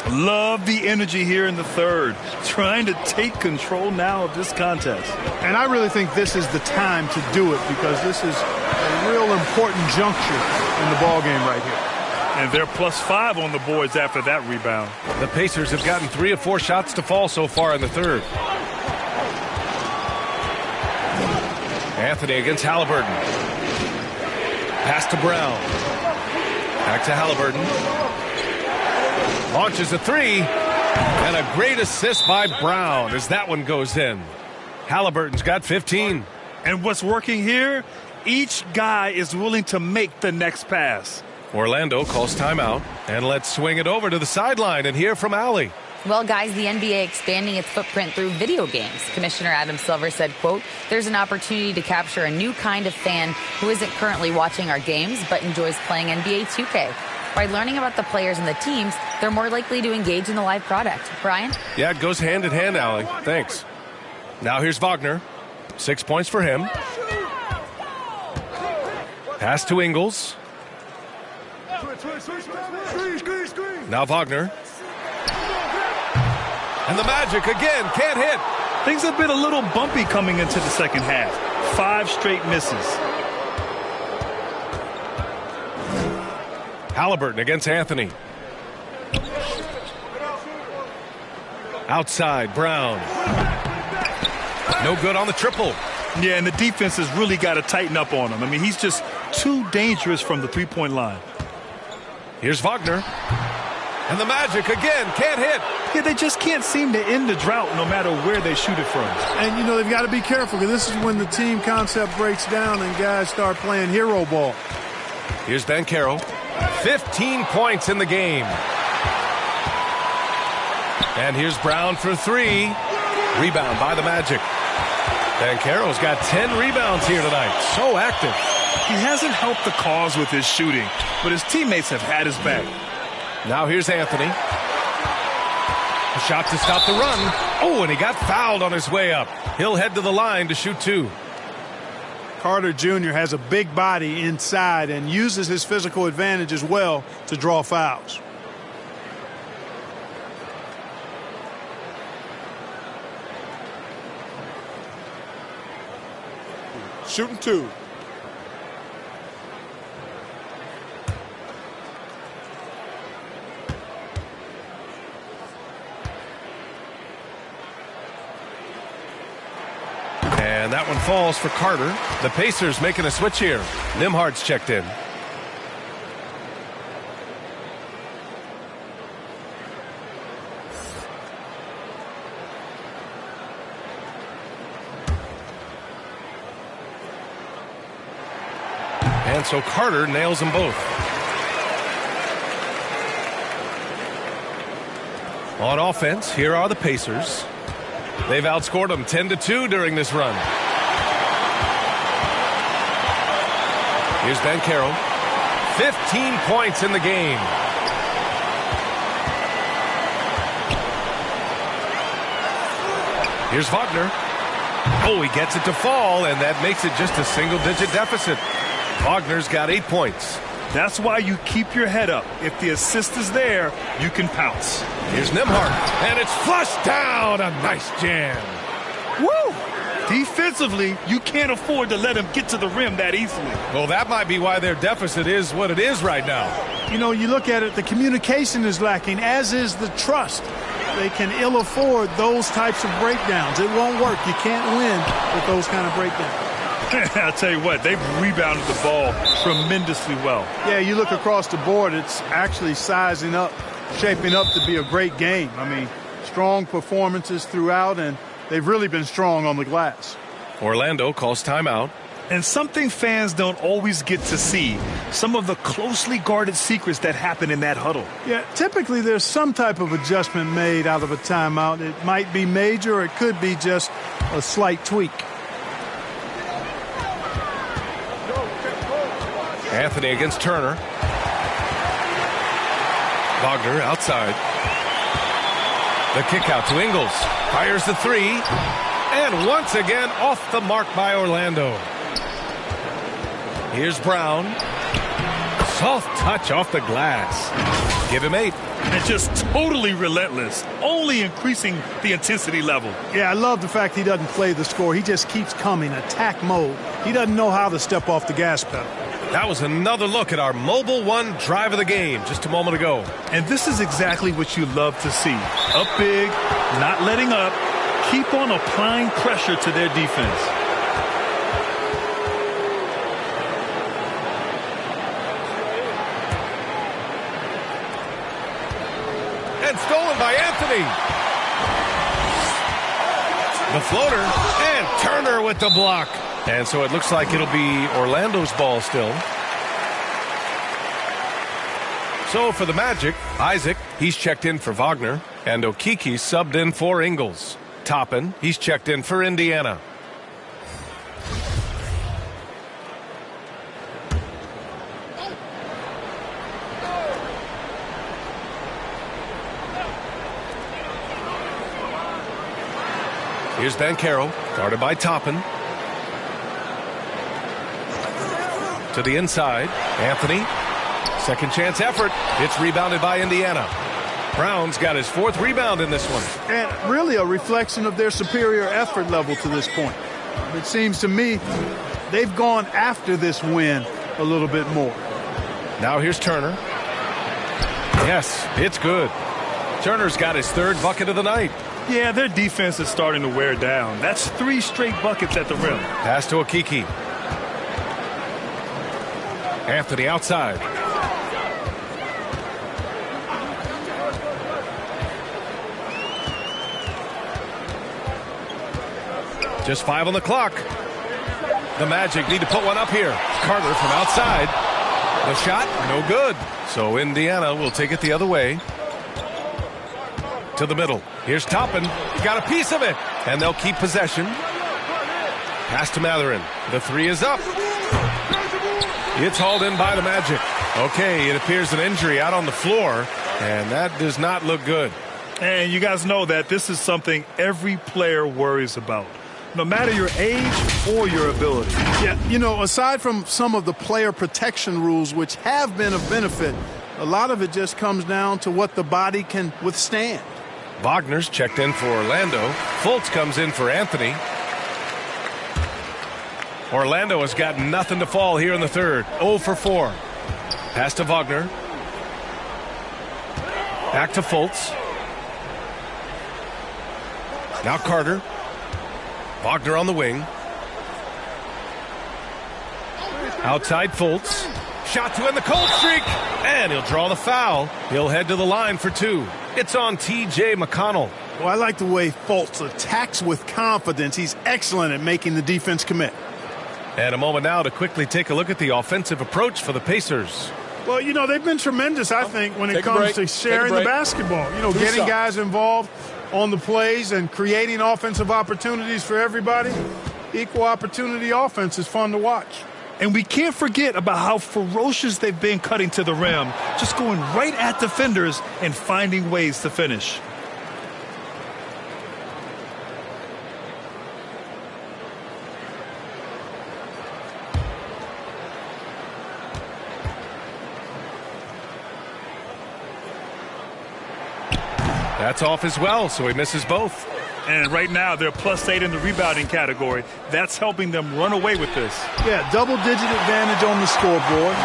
Love the energy here in the third. Trying to take control now of this contest. And I really think this is the time to do it because this is a real important juncture in the ballgame right here. And they're +5 on the boards after that rebound. The Pacers have gotten 3 of 4 shots to fall so far in the third. Anthony against Halliburton. Pass to Brown. Back to Halliburton. Launches a 3. And a great assist by Brown as that one goes in. Halliburton's got 15. And what's working here? Each guy is willing to make the next pass. Orlando calls timeout. And let's swing it over to the sideline and hear from Allie. Well, guys, the NBA expanding its footprint through video games. Commissioner Adam Silver said, quote, there's an opportunity to capture a new kind of fan who isn't currently watching our games but enjoys playing NBA 2K. By learning about the players and the teams, they're more likely to engage in the live product. Brian? Yeah, it goes hand in hand, Allie. Thanks. Now here's Wagner. 6 points for him. Pass to Ingles. Now Wagner. And the Magic again can't hit. Things have been a little bumpy coming into the second half. 5 straight misses. Halliburton against Anthony. Outside, Brown. No good on the triple. Yeah, and the defense has really got to tighten up on him. I mean, he's just too dangerous from the three-point line. Here's Wagner. And the Magic again can't hit. Yeah, they just can't seem to end the drought no matter where they shoot it from. And, you know, they've got to be careful because this is when the team concept breaks down and guys start playing hero ball. Here's Banchero. 15 points in the game. And here's Brown for 3. Rebound by the Magic. Banchero's got 10 rebounds here tonight. So active. He hasn't helped the cause with his shooting, but his teammates have had his back. Now here's Anthony. A shot to stop the run. Oh, and he got fouled on his way up. He'll head to the line to shoot 2. Carter Jr. has a big body inside and uses his physical advantage as well to draw fouls. Shooting 2. And that one falls for Carter. The Pacers making a switch here. Nembhard's checked in. And so Carter nails them both. On offense, here are the Pacers. They've outscored them 10-2 during this run. Here's Banchero. 15 points in the game. Here's Wagner. Oh, he gets it to fall, and that makes it just a single-digit deficit. Wagner's got 8 points. That's why you keep your head up. If the assist is there, you can pounce. Here's Nembhard, and it's flushed down. A nice jam. Woo! Defensively, you can't afford to let him get to the rim that easily. Well, that might be why their deficit is what it is right now. You know, you look at it, the communication is lacking, as is the trust. They can ill afford those types of breakdowns. It won't work. You can't win with those kind of breakdowns. I'll tell you what, they've rebounded the ball tremendously well. Yeah, you look across the board, it's actually sizing up, shaping up to be a great game. I mean, strong performances throughout, and they've really been strong on the glass. Orlando calls timeout. And something fans don't always get to see, some of the closely guarded secrets that happen in that huddle. Yeah, typically there's some type of adjustment made out of a timeout. It might be major, or it could be just a slight tweak. Anthony against Turner. Wagner outside. The kick out to Ingles. Fires the 3. And once again off the mark by Orlando. Here's Brown. Soft touch off the glass. Give him 8. And just totally relentless, only increasing the intensity level. Yeah, I love the fact he doesn't play the score. He just keeps coming, attack mode. He doesn't know how to step off the gas pedal. That was another look at our Mobile One drive of the game just a moment ago. And this is exactly what you love to see. Up big, not letting up, keep on applying pressure to their defense. And stolen by Anthony. The floater, and Turner with the block. And so it looks like it'll be Orlando's ball still. So for the Magic, Isaac, he's checked in for Wagner. And Okeke subbed in for Ingles. Toppin, he's checked in for Indiana. Here's Banchero, guarded by Toppin. To the inside, Anthony. Second chance effort. It's rebounded by Indiana. Brown's got his 4th rebound in this one. And really a reflection of their superior effort level to this point. It seems to me they've gone after this win a little bit more. Now here's Turner. Yes, it's good. Turner's got his 3rd bucket of the night. Yeah, their defense is starting to wear down. That's 3 straight buckets at the rim. Pass to Okeke. Anthony outside. Just 5 on the clock. The Magic need to put one up here. Carter from outside. The shot, no good. So Indiana will take it the other way. To the middle. Here's Toppin. He got a piece of it. And they'll keep possession. Pass to Mathurin. The three is up. It's hauled in by the Magic. Okay, it appears an injury out on the floor, and that does not look good. And you guys know that this is something every player worries about, no matter your age or your ability. Yeah, you know, aside from some of the player protection rules, which have been of benefit, a lot of it just comes down to what the body can withstand. Wagner's checked in for Orlando. Fultz comes in for Anthony. Orlando has got nothing to fall here in the third. 0 for 4. Pass to Wagner. Back to Fultz. Now Carter. Wagner on the wing. Outside Fultz. Shot to end the cold streak. And he'll draw the foul. He'll head to the line for 2. It's on T.J. McConnell. Well, I like the way Fultz attacks with confidence. He's excellent at making the defense commit. And a moment now to quickly take a look at the offensive approach for the Pacers. Well, you know, they've been tremendous, I think, when it comes to sharing the basketball. You know, getting guys involved on the plays and creating offensive opportunities for everybody. Equal opportunity offense is fun to watch. And we can't forget about how ferocious they've been cutting to the rim, just going right at defenders and finding ways to finish. That's off as well, so he misses both. And right now, they're +8 in the rebounding category. That's helping them run away with this. Yeah, double-digit advantage on the scoreboard.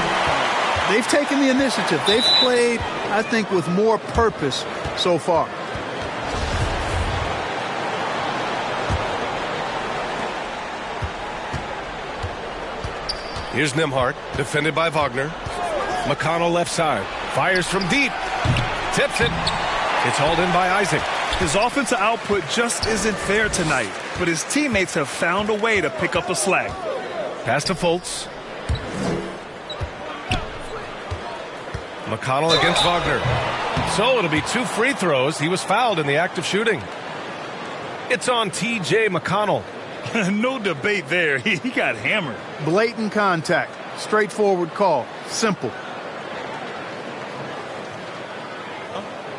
They've taken the initiative. They've played, I think, with more purpose so far. Here's Nembhard, defended by Wagner. McConnell left side. Fires from deep. Tips it. It's hauled in by Isaac. His offensive output just isn't there tonight, but his teammates have found a way to pick up the slack. Pass to Fultz. McConnell against Wagner. So it'll be 2 free throws. He was fouled in the act of shooting. It's on T.J. McConnell. No debate there. He got hammered. Blatant contact. Straightforward call. Simple.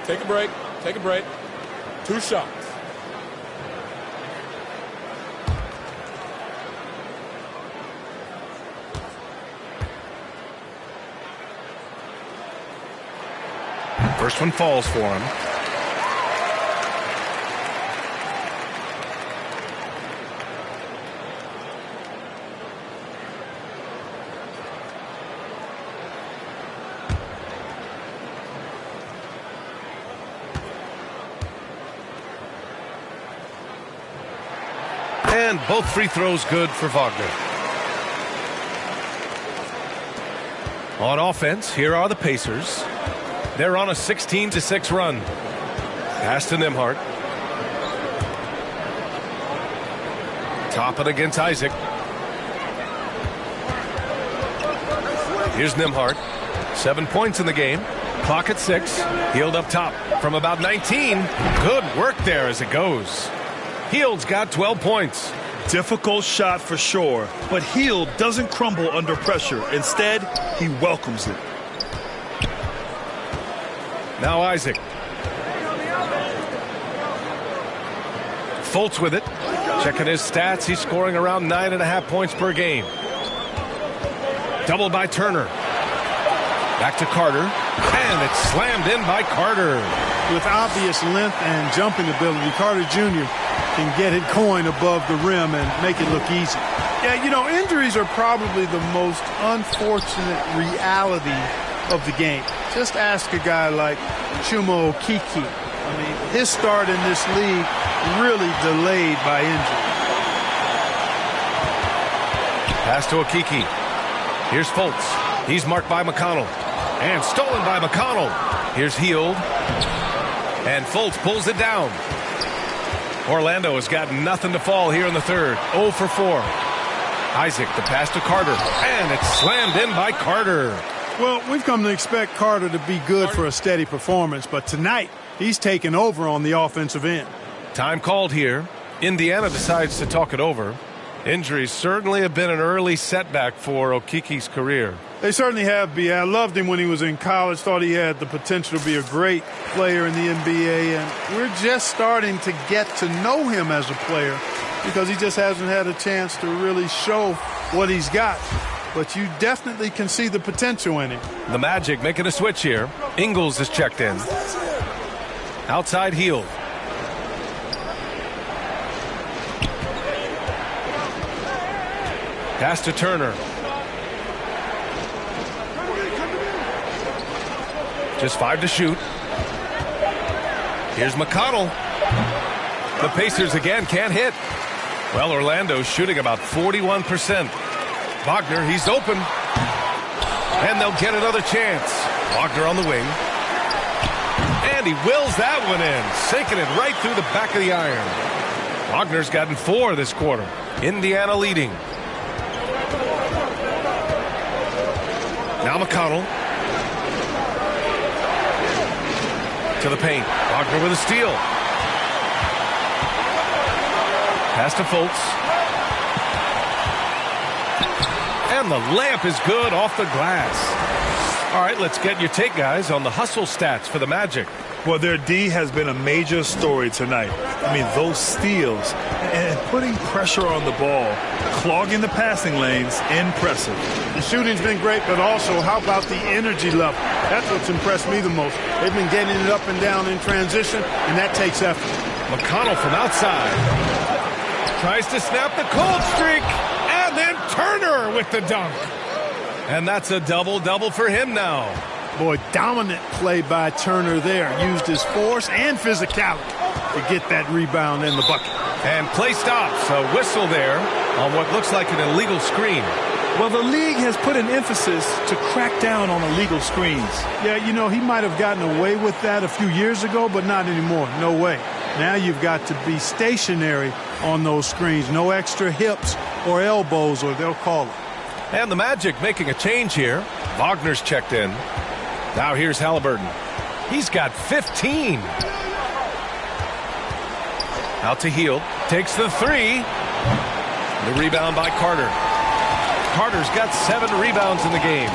Take a break. Take a break. 2 shots. First one falls for him. And both free throws good for Wagner. On offense, here are the Pacers. They're on a 16-6 run. Pass to Nembhard. Toppin against Isaac. Here's Nembhard. 7 points in the game. Clock at 6. Hield up top from about 19. Good work there as it goes. Hield's got 12 points. Difficult shot for sure, but Hield doesn't crumble under pressure. Instead, he welcomes it. Now Isaac. Fultz with it. Checking his stats, he's scoring around 9.5 points per game. Doubled by Turner. Back to Carter. And it's slammed in by Carter. With obvious length and jumping ability, Carter Jr. can get it going above the rim and make it look easy. Yeah, you know, injuries are probably the most unfortunate reality of the game. Just ask a guy like Chuma Okeke. I mean, his start in this league really delayed by injury. Pass to Okeke. Here's Fultz. He's marked by McConnell. And stolen by McConnell. Here's Hield. And Fultz pulls it down. Orlando has got nothing to fall here in the third. 0 for 4. Isaac, the pass to Carter. And it's slammed in by Carter. Well, we've come to expect Carter to be good for a steady performance, but tonight he's taken over on the offensive end. Time called here. Indiana decides to talk it over. Injuries certainly have been an early setback for Okiki's career. They certainly have, B. I loved him when he was in college, thought he had the potential to be a great player in the NBA, and we're just starting to get to know him as a player because he just hasn't had a chance to really show what he's got. But you definitely can see the potential in him. The Magic making a switch here. Ingles is checked in. Outside Hield. Pass to Turner. Just 5 to shoot. Here's McConnell. The Pacers again can't hit. Well, Orlando's shooting about 41%. Wagner, he's open. And they'll get another chance. Wagner on the wing. And he wills that one in, sinking it right through the back of the iron. Wagner's gotten 4 this quarter. Indiana leading. Now McConnell. To the paint. Wagner with a steal. Pass to Fultz. And the layup is good off the glass. All right, let's get your take, guys, on the hustle stats for the Magic. Well, their D has been a major story tonight. I mean, those steals and putting pressure on the ball, clogging the passing lanes, impressive. The shooting's been great, but also how about the energy level? That's what's impressed me the most. They've been getting it up and down in transition, and that takes effort. McConnell from outside. Tries to snap the cold streak, and then Turner with the dunk. And that's a double-double for him now. Boy, dominant play by Turner there. Used his force and physicality to get that rebound in the bucket. And play stops. A whistle there on what looks like an illegal screen. Well, the league has put an emphasis to crack down on illegal screens. Yeah, you know, he might have gotten away with that a few years ago, but not anymore. No way. Now you've got to be stationary on those screens. No extra hips or elbows, or they'll call it. And the Magic making a change here. Wagner's checked in. Now here's Halliburton. He's got 15. Out to Hield. Takes the 3. The rebound by Carter. Carter's got 7 rebounds in the game.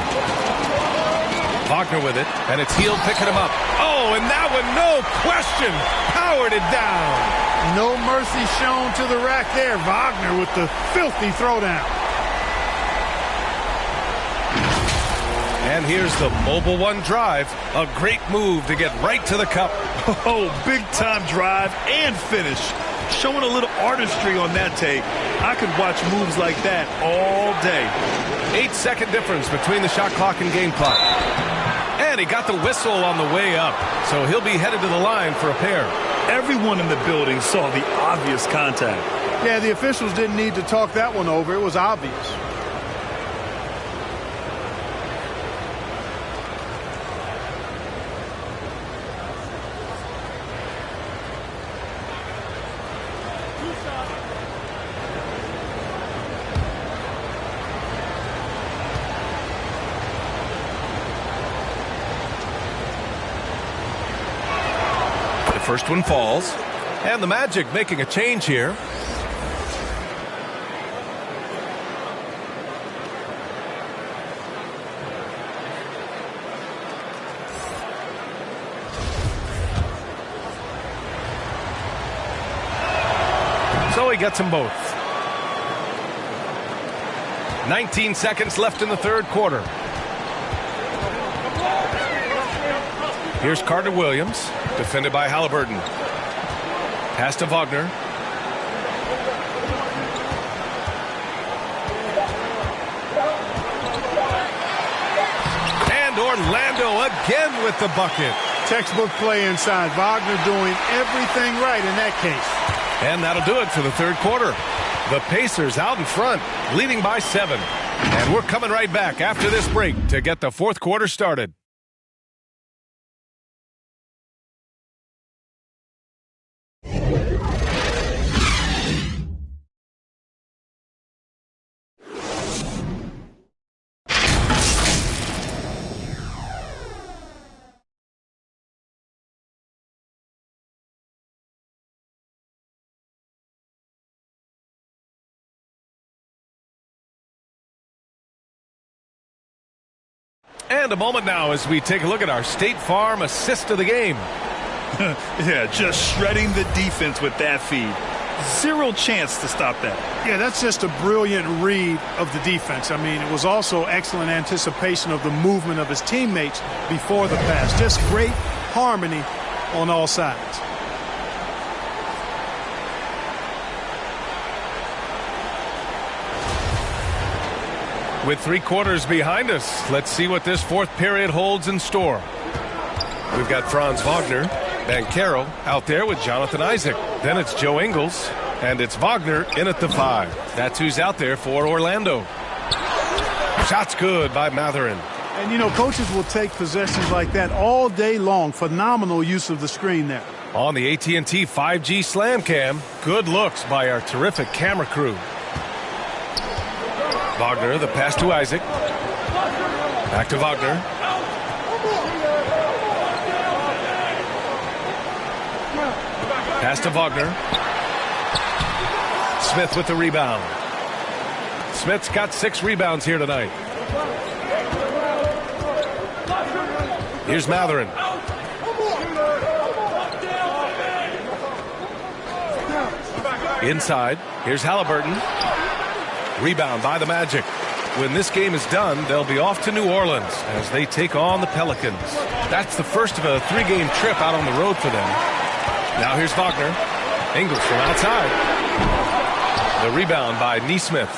Wagner with it, and it's Hield picking him up. Oh, and that one, no question, powered it down. No mercy shown to the rack there. Wagner with the filthy throwdown. And here's the mobile one drive. A great move to get right to the cup. Oh, big-time drive and finish. Showing a little artistry on that take. I could watch moves like that all day. 8-second difference between the shot clock and game clock. And he got the whistle on the way up, so he'll be headed to the line for a pair. Everyone in the building saw the obvious contact. Yeah, the officials didn't need to talk that one over. It was obvious. First one falls. And the Magic making a change here. So he gets them both. 19 seconds left in the third quarter. Here's Carter Williams, defended by Halliburton. Pass to Wagner. And Orlando again with the bucket. Textbook play inside. Wagner doing everything right in that case. And that'll do it for the third quarter. The Pacers out in front, leading by 7. And we're coming right back after this break to get the fourth quarter started. And a moment now as we take a look at our State Farm assist of the game. Yeah, just shredding the defense with that feed. Zero chance to stop that. Yeah, that's just a brilliant read of the defense. I mean, it was also excellent anticipation of the movement of his teammates before the pass. Just great harmony on all sides. With 3 quarters behind us, let's see what this fourth period holds in store. We've got Franz Wagner, Banchero out there with Jonathan Isaac. Then it's Joe Ingles, and it's Wagner in at the 5. That's who's out there for Orlando. Shot's good by Matherin. And, you know, coaches will take possessions like that all day long. Phenomenal use of the screen there. On the AT&T 5G Slam Cam, good looks by our terrific camera crew. Wagner, the pass to Isaac. Back to Wagner. Pass to Wagner. Smith with the rebound. Smith's got 6 rebounds here tonight. Here's Matherin. Inside. Here's Halliburton. Rebound by the Magic. When this game is done, they'll be off to New Orleans as they take on the Pelicans. That's the first of a 3-game trip out on the road for them. Now here's Wagner. Ingles from outside. The rebound by Nesmith.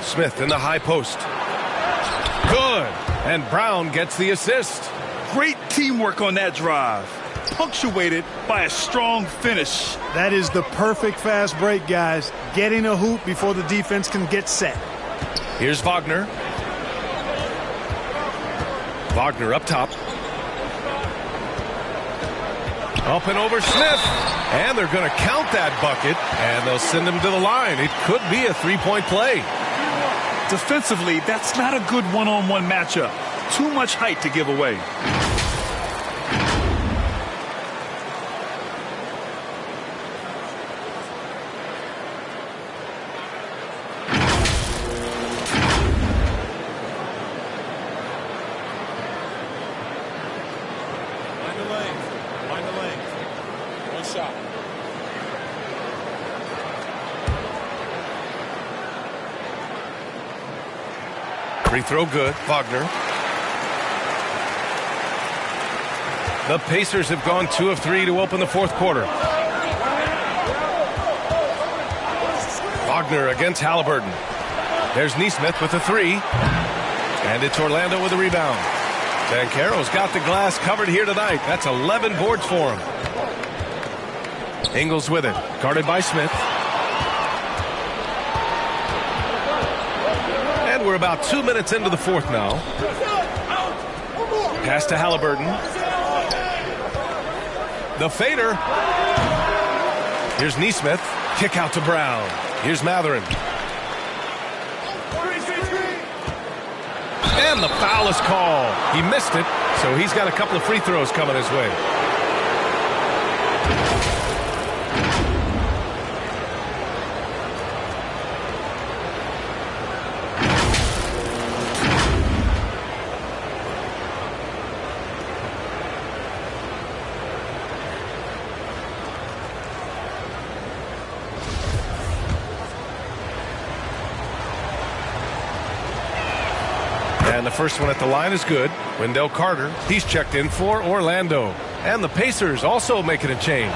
Smith in the high post. Good. And Brown gets the assist. Great teamwork on that drive. Punctuated by a strong finish. That is the perfect fast break, guys. Getting a hoop before the defense can get set. Here's Wagner. Wagner up top. Up and over Smith. And they're going to count that bucket, and they'll send him to the line. It could be a 3-point play. Defensively, that's not a good one-on-one matchup. Too much height to give away. Free throw good. Wagner. The Pacers have gone 2 of 3 to open the fourth quarter. Wagner against Halliburton. There's Nesmith with a 3. And it's Orlando with a rebound. Banchero's got the glass covered here tonight. That's 11 boards for him. Ingles with it. Guarded by Smith. We're about 2 minutes into the fourth now. Pass to Halliburton. The fader. Here's Nesmith. Kick out to Brown. Here's Matherin. And the foul is called. He missed it, so he's got a couple of free throws coming his way. And the first one at the line is good. Wendell Carter, he's checked in for Orlando. And the Pacers also making a change.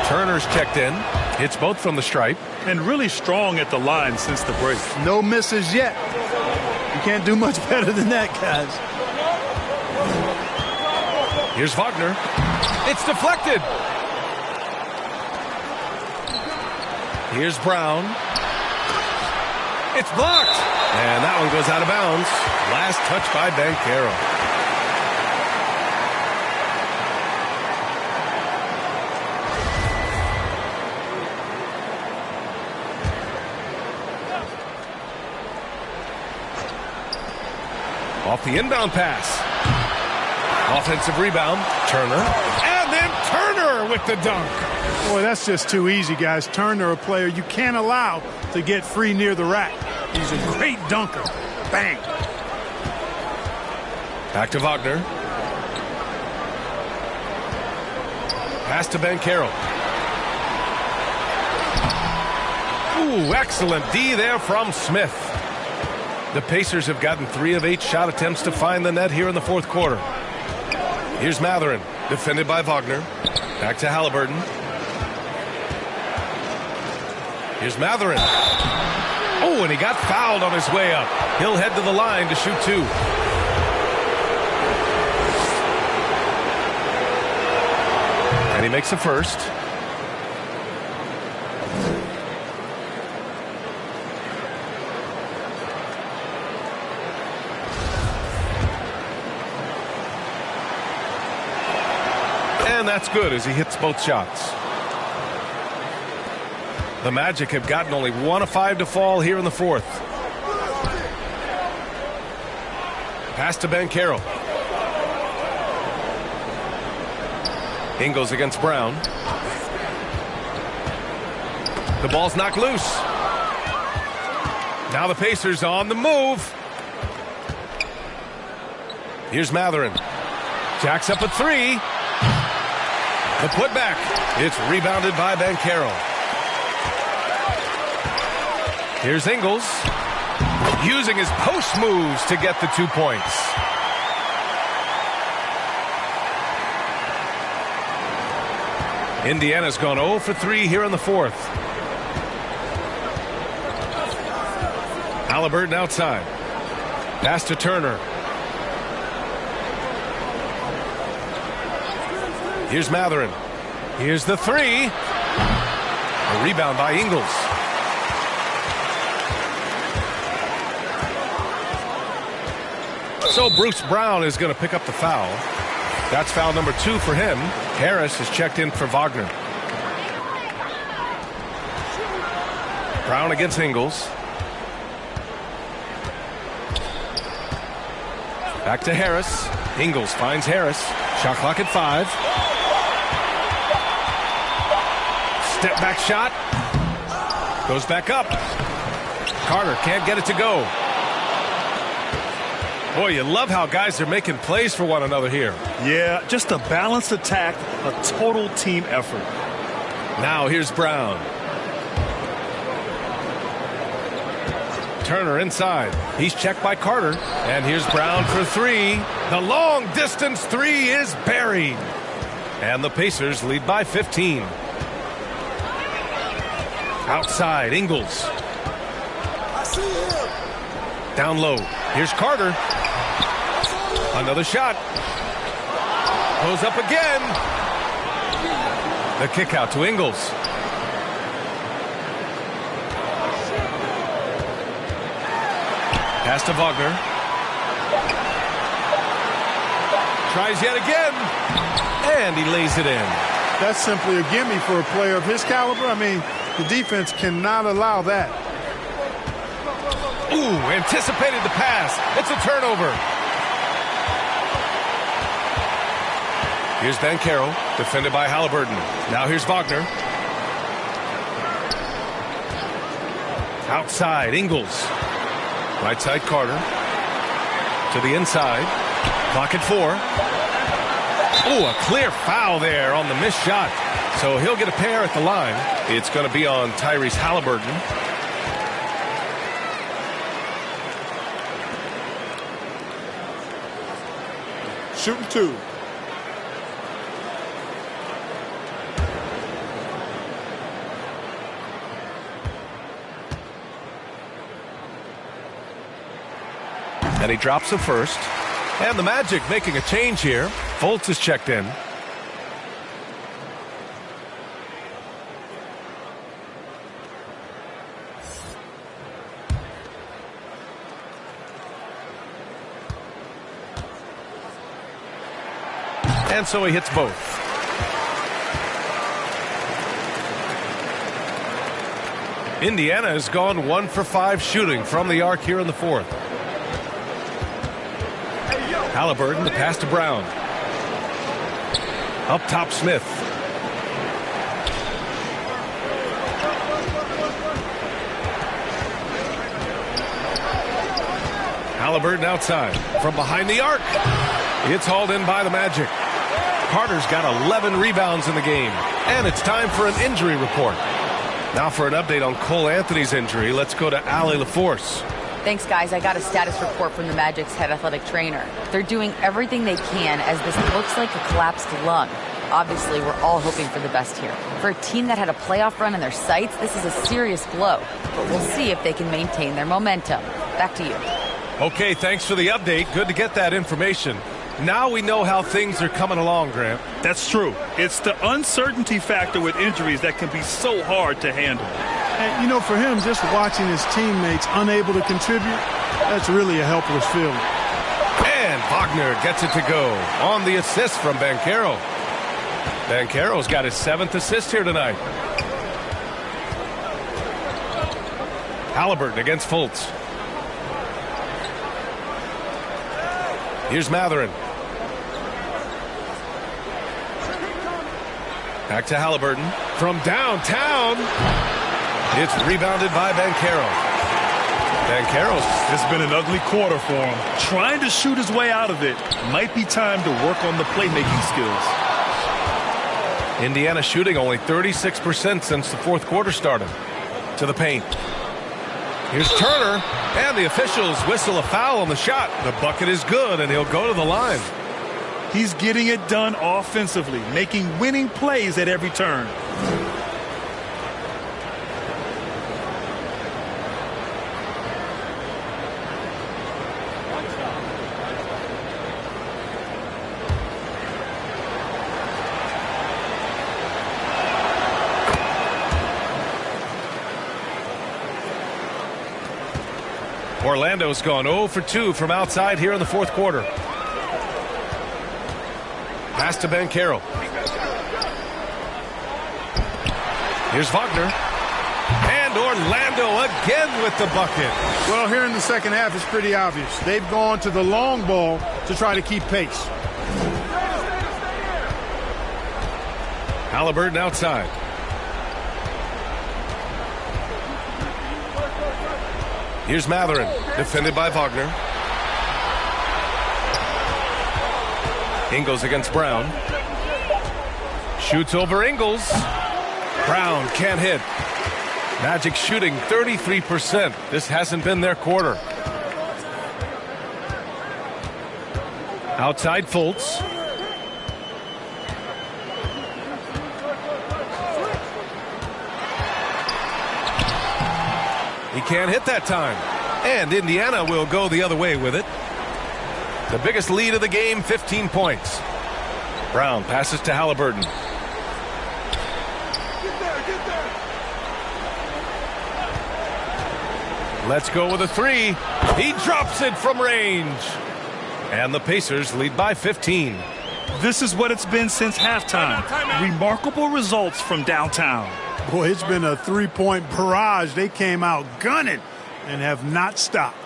Turner's checked in. Hits both from the stripe. And really strong at the line since the break. No misses yet. You can't do much better than that, guys. Here's Wagner. It's deflected. Here's Brown. It's blocked. And that one goes out of bounds. Last touch by Banchero. Off the inbound pass. Offensive rebound. Turner. And then Turner with the dunk. Boy, that's just too easy, guys. Turner, a player you can't allow to get free near the rack. He's a great dunker. Bang. Back to Wagner. Pass to Banchero. Ooh, excellent D there from Smith. The Pacers have gotten 3 of 8 shot attempts to find the net here in the fourth quarter. Here's Mathurin, defended by Wagner. Back to Haliburton. Here's Mathurin. Oh, and he got fouled on his way up. He'll head to the line to shoot 2. And he makes the first. And that's good as he hits both shots. The Magic have gotten only 1 of 5 to fall here in the fourth. Pass to Banchero. Ingles against Brown. The ball's knocked loose. Now the Pacers on the move. Here's Mathurin. Jacks up a 3. The putback. It's rebounded by Banchero. Here's Ingles. Using his post moves to get the 2 points. Indiana's gone 0 for 3 here in the fourth. Haliburton outside. Pass to Turner. Here's Mathurin. Here's the 3. A rebound by Ingles. So Bruce Brown is going to pick up the foul. That's foul number 2 for him. Harris is checked in for Wagner. Brown against Ingles. Back to Harris. Ingles finds Harris. Shot clock at 5. Step back shot. Goes back up. Carter can't get it to go. Boy, you love how guys are making plays for one another here. Yeah, just a balanced attack, a total team effort. Now here's Brown. Turner inside. He's checked by Carter. And here's Brown for 3. The long distance 3 is buried. And the Pacers lead by 15. Outside, Ingles. I see him. Down low. Here's Carter. Another shot. Goes up again. The kick out to Ingles. Pass to Wagner. Tries yet again. And he lays it in. That's simply a gimme for a player of his caliber. I mean, the defense cannot allow that. Ooh, anticipated the pass. It's a turnover. Here's Banchero, defended by Haliburton. Now here's Wagner. Outside, Ingles. Right side, Carter. To the inside. Clock at 4. Ooh, a clear foul there on the missed shot. So he'll get a pair at the line. It's going to be on Tyrese Haliburton. Shooting 2. And he drops the first. And the Magic making a change here. Fultz is checked in. And so he hits both. Indiana has gone 1 for 5 shooting from the arc here in the fourth. Haliburton, the pass to Brown. Up top, Smith. Halliburton outside. From behind the arc. It's hauled in by the Magic. Carter's got 11 rebounds in the game. And it's time for an injury report. Now for an update on Cole Anthony's injury, let's go to Allie LaForce. Thanks, guys. I got a status report from the Magic's head athletic trainer. They're doing everything they can as this looks like a collapsed lung. Obviously, we're all hoping for the best here. For a team that had a playoff run in their sights, this is a serious blow. But we'll see if they can maintain their momentum. Back to you. Okay, thanks for the update. Good to get that information. Now we know how things are coming along, Grant. That's true. It's the uncertainty factor with injuries that can be so hard to handle. And, you know, for him, just watching his teammates unable to contribute, that's really a helpless feeling. And Wagner gets it to go on the assist from Banchero. Banchero's got his 7th assist here tonight. Halliburton against Fultz. Here's Mathurin. Back to Halliburton. From downtown. It's rebounded by Banchero. Banchero's. It's been an ugly quarter for him. Trying to shoot his way out of it. Might be time to work on the playmaking skills. Indiana shooting only 36% since the fourth quarter started. To the paint. Here's Turner, and the officials whistle a foul on the shot. The bucket is good, and he'll go to the line. He's getting it done offensively, making winning plays at every turn. Orlando's gone 0 for 2 from outside here in the fourth quarter. Pass to Banchero. Here's Wagner. And Orlando again with the bucket. Well, here in the second half, it's pretty obvious. They've gone to the long ball to try to keep pace. Halliburton outside. Here's Mathurin, defended by Wagner. Ingles against Brown. Shoots over Ingles. Brown can't hit. Magic shooting 33%. This hasn't been their quarter. Outside Fultz. He can't hit that time. And Indiana will go the other way with it. The biggest lead of the game, 15 points. Brown passes to Halliburton. Let's go with a 3. He drops it from range. And the Pacers lead by 15. This is what it's been since halftime. Remarkable results from downtown. Boy, it's been a three-point barrage. They came out gunning and have not stopped.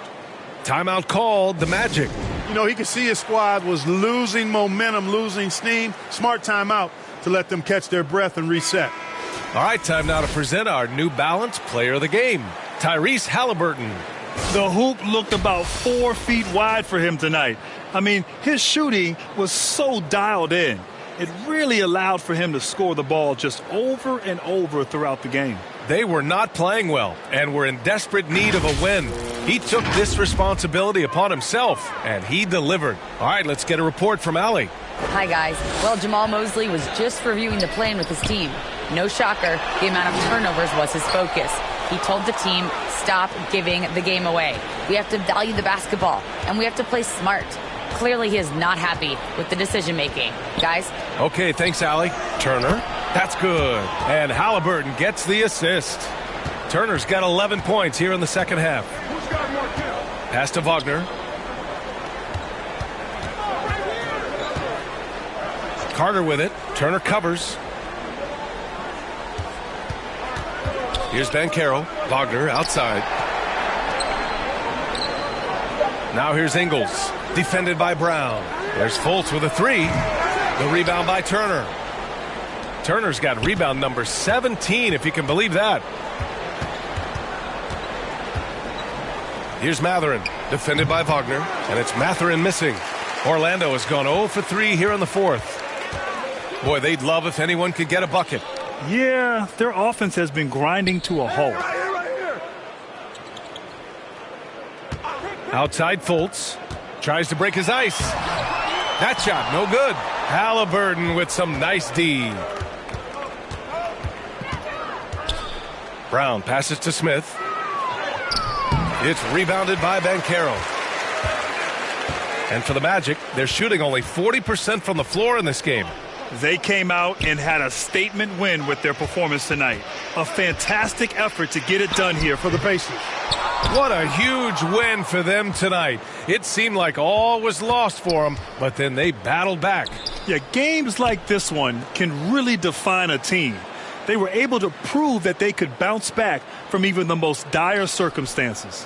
Timeout called, the Magic. You know, he could see his squad was losing momentum, losing steam. Smart timeout to let them catch their breath and reset. All right, time now to present our New Balance Player of the Game, Tyrese Halliburton. The hoop looked about 4 feet wide for him tonight. I mean, his shooting was so dialed in. It really allowed for him to score the ball just over and over throughout the game. They were not playing well and were in desperate need of a win. He took this responsibility upon himself, and he delivered. All right, let's get a report from Allie. Hi, guys. Well, Jamal Mosley was just reviewing the plan with his team. No shocker, the amount of turnovers was his focus. He told the team, stop giving the game away. We have to value the basketball, and we have to play smart. Clearly, he is not happy with the decision-making. Guys? Okay, thanks, Allie. Turner, that's good. And Halliburton gets the assist. Turner's got 11 points here in the second half. Pass to Wagner. Carter with it. Turner covers. Here's Banchero. Wagner outside. Now here's Ingles. Defended by Brown. There's Fultz with a 3. The rebound by Turner. Turner's got rebound number 17, if you can believe that. Here's Mathurin. defended by Wagner, and it's Mathurin missing. Orlando has gone 0 for 3 here in the fourth. Boy, they'd love if anyone could get a bucket. Yeah, their offense has been grinding to a halt. Outside Fultz. Tries to break his ice. That shot, no good. Halliburton with some nice D. Brown passes to Smith. It's rebounded by Banchero. And for the Magic, they're shooting only 40% from the floor in this game. They came out and had a statement win with their performance tonight. A fantastic effort to get it done here for the Pacers. What a huge win for them tonight. It seemed like all was lost for them, but then they battled back. Yeah, games like this one can really define a team. They were able to prove that they could bounce back from even the most dire circumstances.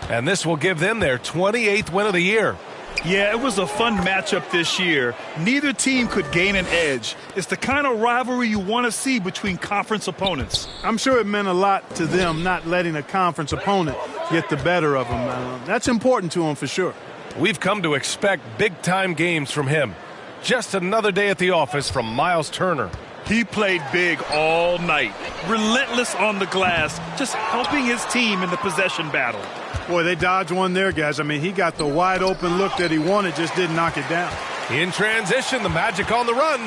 And this will give them their 28th win of the year. Yeah, it was a fun matchup this year. Neither team could gain an edge. It's the kind of rivalry you want to see between conference opponents. I'm sure it meant a lot to them not letting a conference opponent get the better of them. That's important to them for sure. We've come to expect big-time games from him. Just another day at the office from Miles Turner. He played big all night, relentless on the glass, just helping his team in the possession battle. Boy, they dodged one there, guys. I mean, he got the wide-open look that he wanted, just didn't knock it down. In transition, the Magic on the run.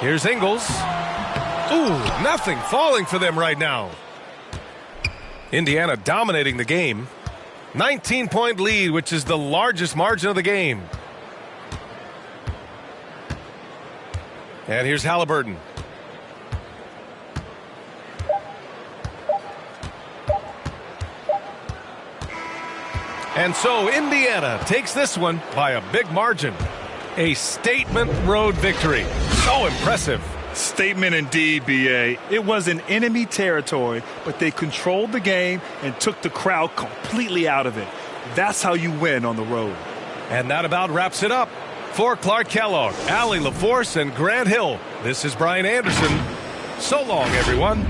Here's Ingles. Ooh, nothing falling for them right now. Indiana dominating the game. 19-point lead, which is the largest margin of the game. And here's Halliburton. And so Indiana takes this one by a big margin. A statement road victory. So impressive. Statement indeed, B.A. It was in enemy territory, but they controlled the game and took the crowd completely out of it. That's how you win on the road. And that about wraps it up. For Clark Kellogg, Allie LaForce, and Grant Hill, this is Brian Anderson. So long, everyone.